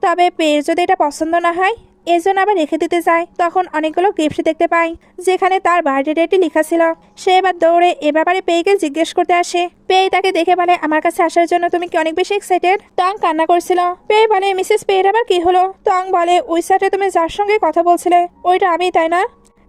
তবে পেয়ের যদি এটা পছন্দ না হয় এজন্য আবার রেখে দিতে যায়, তখন অনেকগুলো গিফট দেখতে পায় যেখানে তার বার্থডে ডেটই লেখা ছিল। সে এবার দৌড়ে এ ব্যাপারে পেইকে জিজ্ঞেস করতে আসে। পেই তাকে দেখে বলে, আমার কাছে আসার জন্য তুমি কি অনেক বেশি এক্সাইটেড? টং কান্না করছিল। পেই বলে, মিসেস পেয়ের আবার কি হলো? টং বলে, ওই সাথে তুমি যার সঙ্গে কথা বলছিলে ওইটা আমি, তাই না?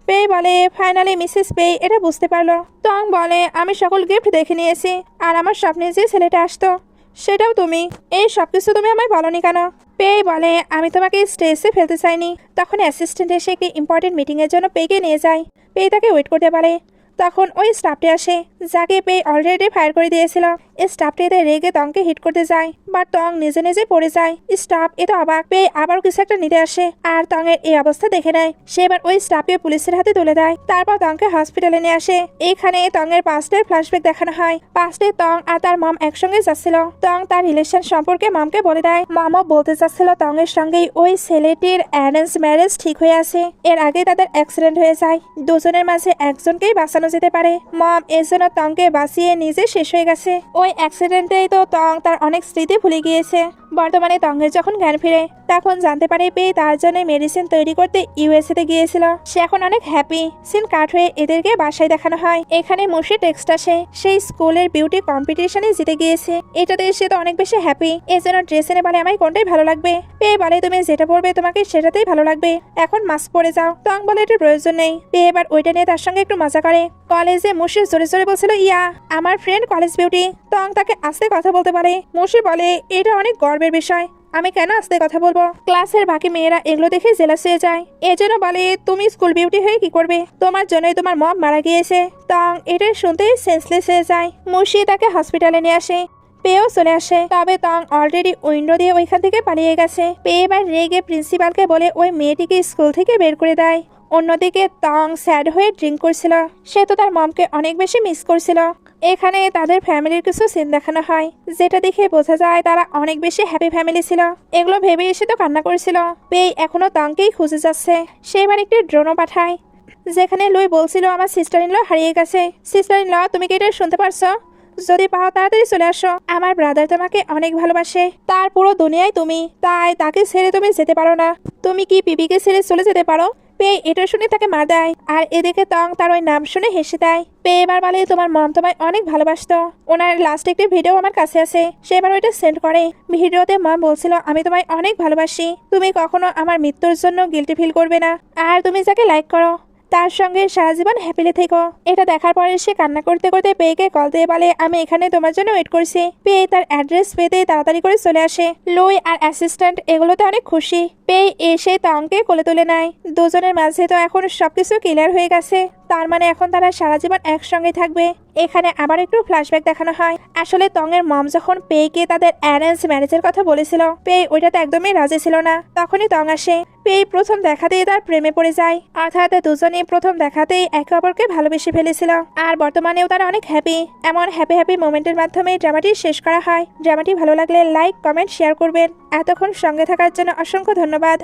পেই বলে, ফাইনালি মিসেস পেই এটা বুঝতে পারলো। টং বলে, আমি সকল গিফট দেখে নিয়েছি, আর আমার স্বপ্নে যে ছেলেটা আসতো সেটাও তুমি। এই সবকিছু তুমি আমায় বলনি কেন? পেই বলে, আমি তোমাকে স্টেজে ফেলতে চাইনি। তখন অ্যাসিস্ট্যান্ট এসে একটি ইম্পর্টেন্ট মিটিংয়ের জন্য পেইকে নিয়ে যায়। পেই তাকে ওয়েট করতে বলে। তখন ওই স্টাফটি আসে যাকে পেই অলরেডি ফায়ার করে দিয়েছিল। স্টাফটিতে রেগে টংকে হিট করতে যায়, বাট টং নিজে নিজে পড়ে যায়। স্টাফ এত অবাক পেয়ে আবারও কিছু একটা নিতে আসে, আর টং এর এই অবস্থা দেখে নেয়। সে এবার ওই স্টাফকে পুলিশের হাতে তুলে দেয়। তারপর টংকে হসপিটালে নিয়ে আসে। এখানে টং এর পাস্টের ফ্ল্যাশব্যাক দেখানো হয়। পাস্টে টং আর তার মম একসঙ্গে যাচ্ছিল। টং তার রিলেশন সম্পর্কে মমকে বলে দেয়। মমও বলতে চাচ্ছিল টং এর সঙ্গেই ওই ছেলেটির অ্যারেঞ্জ ম্যারেজ ঠিক হয়ে আছে। এর আগে তাদের অ্যাক্সিডেন্ট হয়ে যায়। দুজনের মাঝে একজনকেই বাঁচানো যেতে পারে। মম এর জন্য টংকে বাঁচিয়ে নিজে শেষ হয়ে গেছে। ওই অ্যাক্সিডেন্টেই তো টং তার অনেক স্মৃতি ভুলে গিয়েছে। বর্তমানে টংয়ের যখন জ্ঞান ফিরে তখন জানতে পারে পেয়ে তার জন্য মেডিসিন তৈরি করতে ইউএসএ তে গিয়েছিল। সে এখন অনেক হ্যাপি। সিন কাট হয়ে এদেরকে বাসায় দেখানো হয়। এখানে মুশি টেক্সট আসে, সেই স্কুলের বিউটি কম্পিটিশনে জিতে গিয়েছে। এটাতে সে তো অনেক বেশি হ্যাপি। এজন্য ড্রেস এনে বলে, আমায় কোনটাই ভালো লাগবে? পেয়ে বলে, তুমি যেটা পরবে তোমাকে সেটাতেই ভালো লাগবে, এখন মাস্ক পরে যাও। টং বলে, এটার প্রয়োজন নেই। পেয়ে এবার ওইটা নিয়ে তার সঙ্গে একটু মজা করে। কলেজে মুশি জোরে জোরে বলছিল, ইয়া আমার ফ্রেন্ড কলেজ বিউটি। টং তাকে আস্তে কথা বলতে পারে। মুশি বলে, এটা অনেক গর্বের বিষয়, আমি কেন আস্তে কথা বলবো? ক্লাসের বাকি মেয়েরা এগুলো দেখে জেলাস হয়ে যায়। এজন্য বলে, তুমি স্কুল বিউটি হয়ে কি করবে? তোমার জন্যই তোমার মম মারা গিয়েছে। টং এটা শুনতেই সেন্সলেস হয়ে যায়। মুশি তাকে হসপিটালে নিয়ে আসে। পেয়েও চলে আসে, তবে টং অলরেডি উইন্ডো দিয়ে ওইখান থেকে পালিয়ে গেছে। পেয়ে এবার রেগে প্রিন্সিপালকে বলে ওই মেয়েটিকে স্কুল থেকে বের করে দেয়। অন্যদিকে টং স্যাড হয়ে ড্রিঙ্ক করছিল। সে তো তার মমকে অনেক বেশি মিস করছিল। এখানে তাদের ফ্যামিলির কিছু সিন দেখানো হয়, যেটা দেখে বোঝা যায় তারা অনেক বেশি হ্যাপি ফ্যামিলি ছিল। এগুলো ভেবে এসে তো কান্না করেছিল। পেই এখনো টংকেই খুঁজে যাচ্ছে। সে এবার একটি ড্রোনও পাঠায়, যেখানে লুই বলছিল, আমার সিস্টার ইন ল হারিয়ে গেছে। সিস্টার ইন ল, তুমি কি এটা শুনতে পারছো? যদি পাও তাড়াতাড়ি চলে আসো। আমার ব্রাদার তোমাকে অনেক ভালোবাসে, তার পুরো দুনিয়ায় তুমি, তাই তাকে ছেড়ে তুমি যেতে পারো না। তুমি কি পিপিকে ছেড়ে চলে যেতে পারো? পেয়ে এটা শুনে তাকে মার দেয়, আর এদিকে টং তার ওই নাম শুনে হেসে দেয়। পেয়ে এবার বলে, তোমার মম তোমায় অনেক ভালোবাসতো। ওনার লাস্ট একটি ভিডিও আমার কাছে আছে, সে এবার ওইটা সেন্ড করে। ভিডিওতে মম বলছিল, আমি তোমায় অনেক ভালোবাসি, তুমি কখনো আমার মৃত্যুর জন্য গিল্টি ফিল করবে না, আর তুমি যাকে লাইক করো তার সঙ্গে সারা জীবন হ্যাপিলি থেকো। এটা দেখার পরে সে কান্না করতে করতে পেয়েকে কল দিয়ে বলে, আমি এখানে তোমার জন্য ওয়েট করছি। পেয়ে তার অ্যাড্রেস পেতে তাড়াতাড়ি করে চলে আসে। লুই আর অ্যাসিস্ট্যান্ট এগুলোতে অনেক খুশি। পেয়ে এসে টংকে কোলে তুলে নেয়। দুজনের মাঝে তো এখন সবকিছু ক্লিয়ার হয়ে গেছে, তার মানে এখন তারা সারা জীবন একসঙ্গে থাকবে। এখানে আবার একটু ফ্ল্যাশব্যাক দেখানো হয়। আসলে টং এর মম যখন পেইকে তাদের অ্যারেঞ্জ ম্যারেজের কথা বলেছিল, পেই ওইটাতে একদমই রাজি ছিল না। তখনই টং আসে। পেই প্রথম দেখাতেই তার প্রেমে পড়ে যায়, অর্থাৎ দুজনেই প্রথম দেখাতেই একে অপরকে ভালোবেসে ফেলেছিল। আর বর্তমানেও তারা অনেক হ্যাপি। এমন হ্যাপি মোমেন্টের মাধ্যমে ড্রামাটি শেষ করা হয়। ড্রামাটি ভালো লাগলে লাইক, কমেন্ট, শেয়ার করবেন। এতক্ষণ সঙ্গে থাকার জন্য অসংখ্য ধন্যবাদ।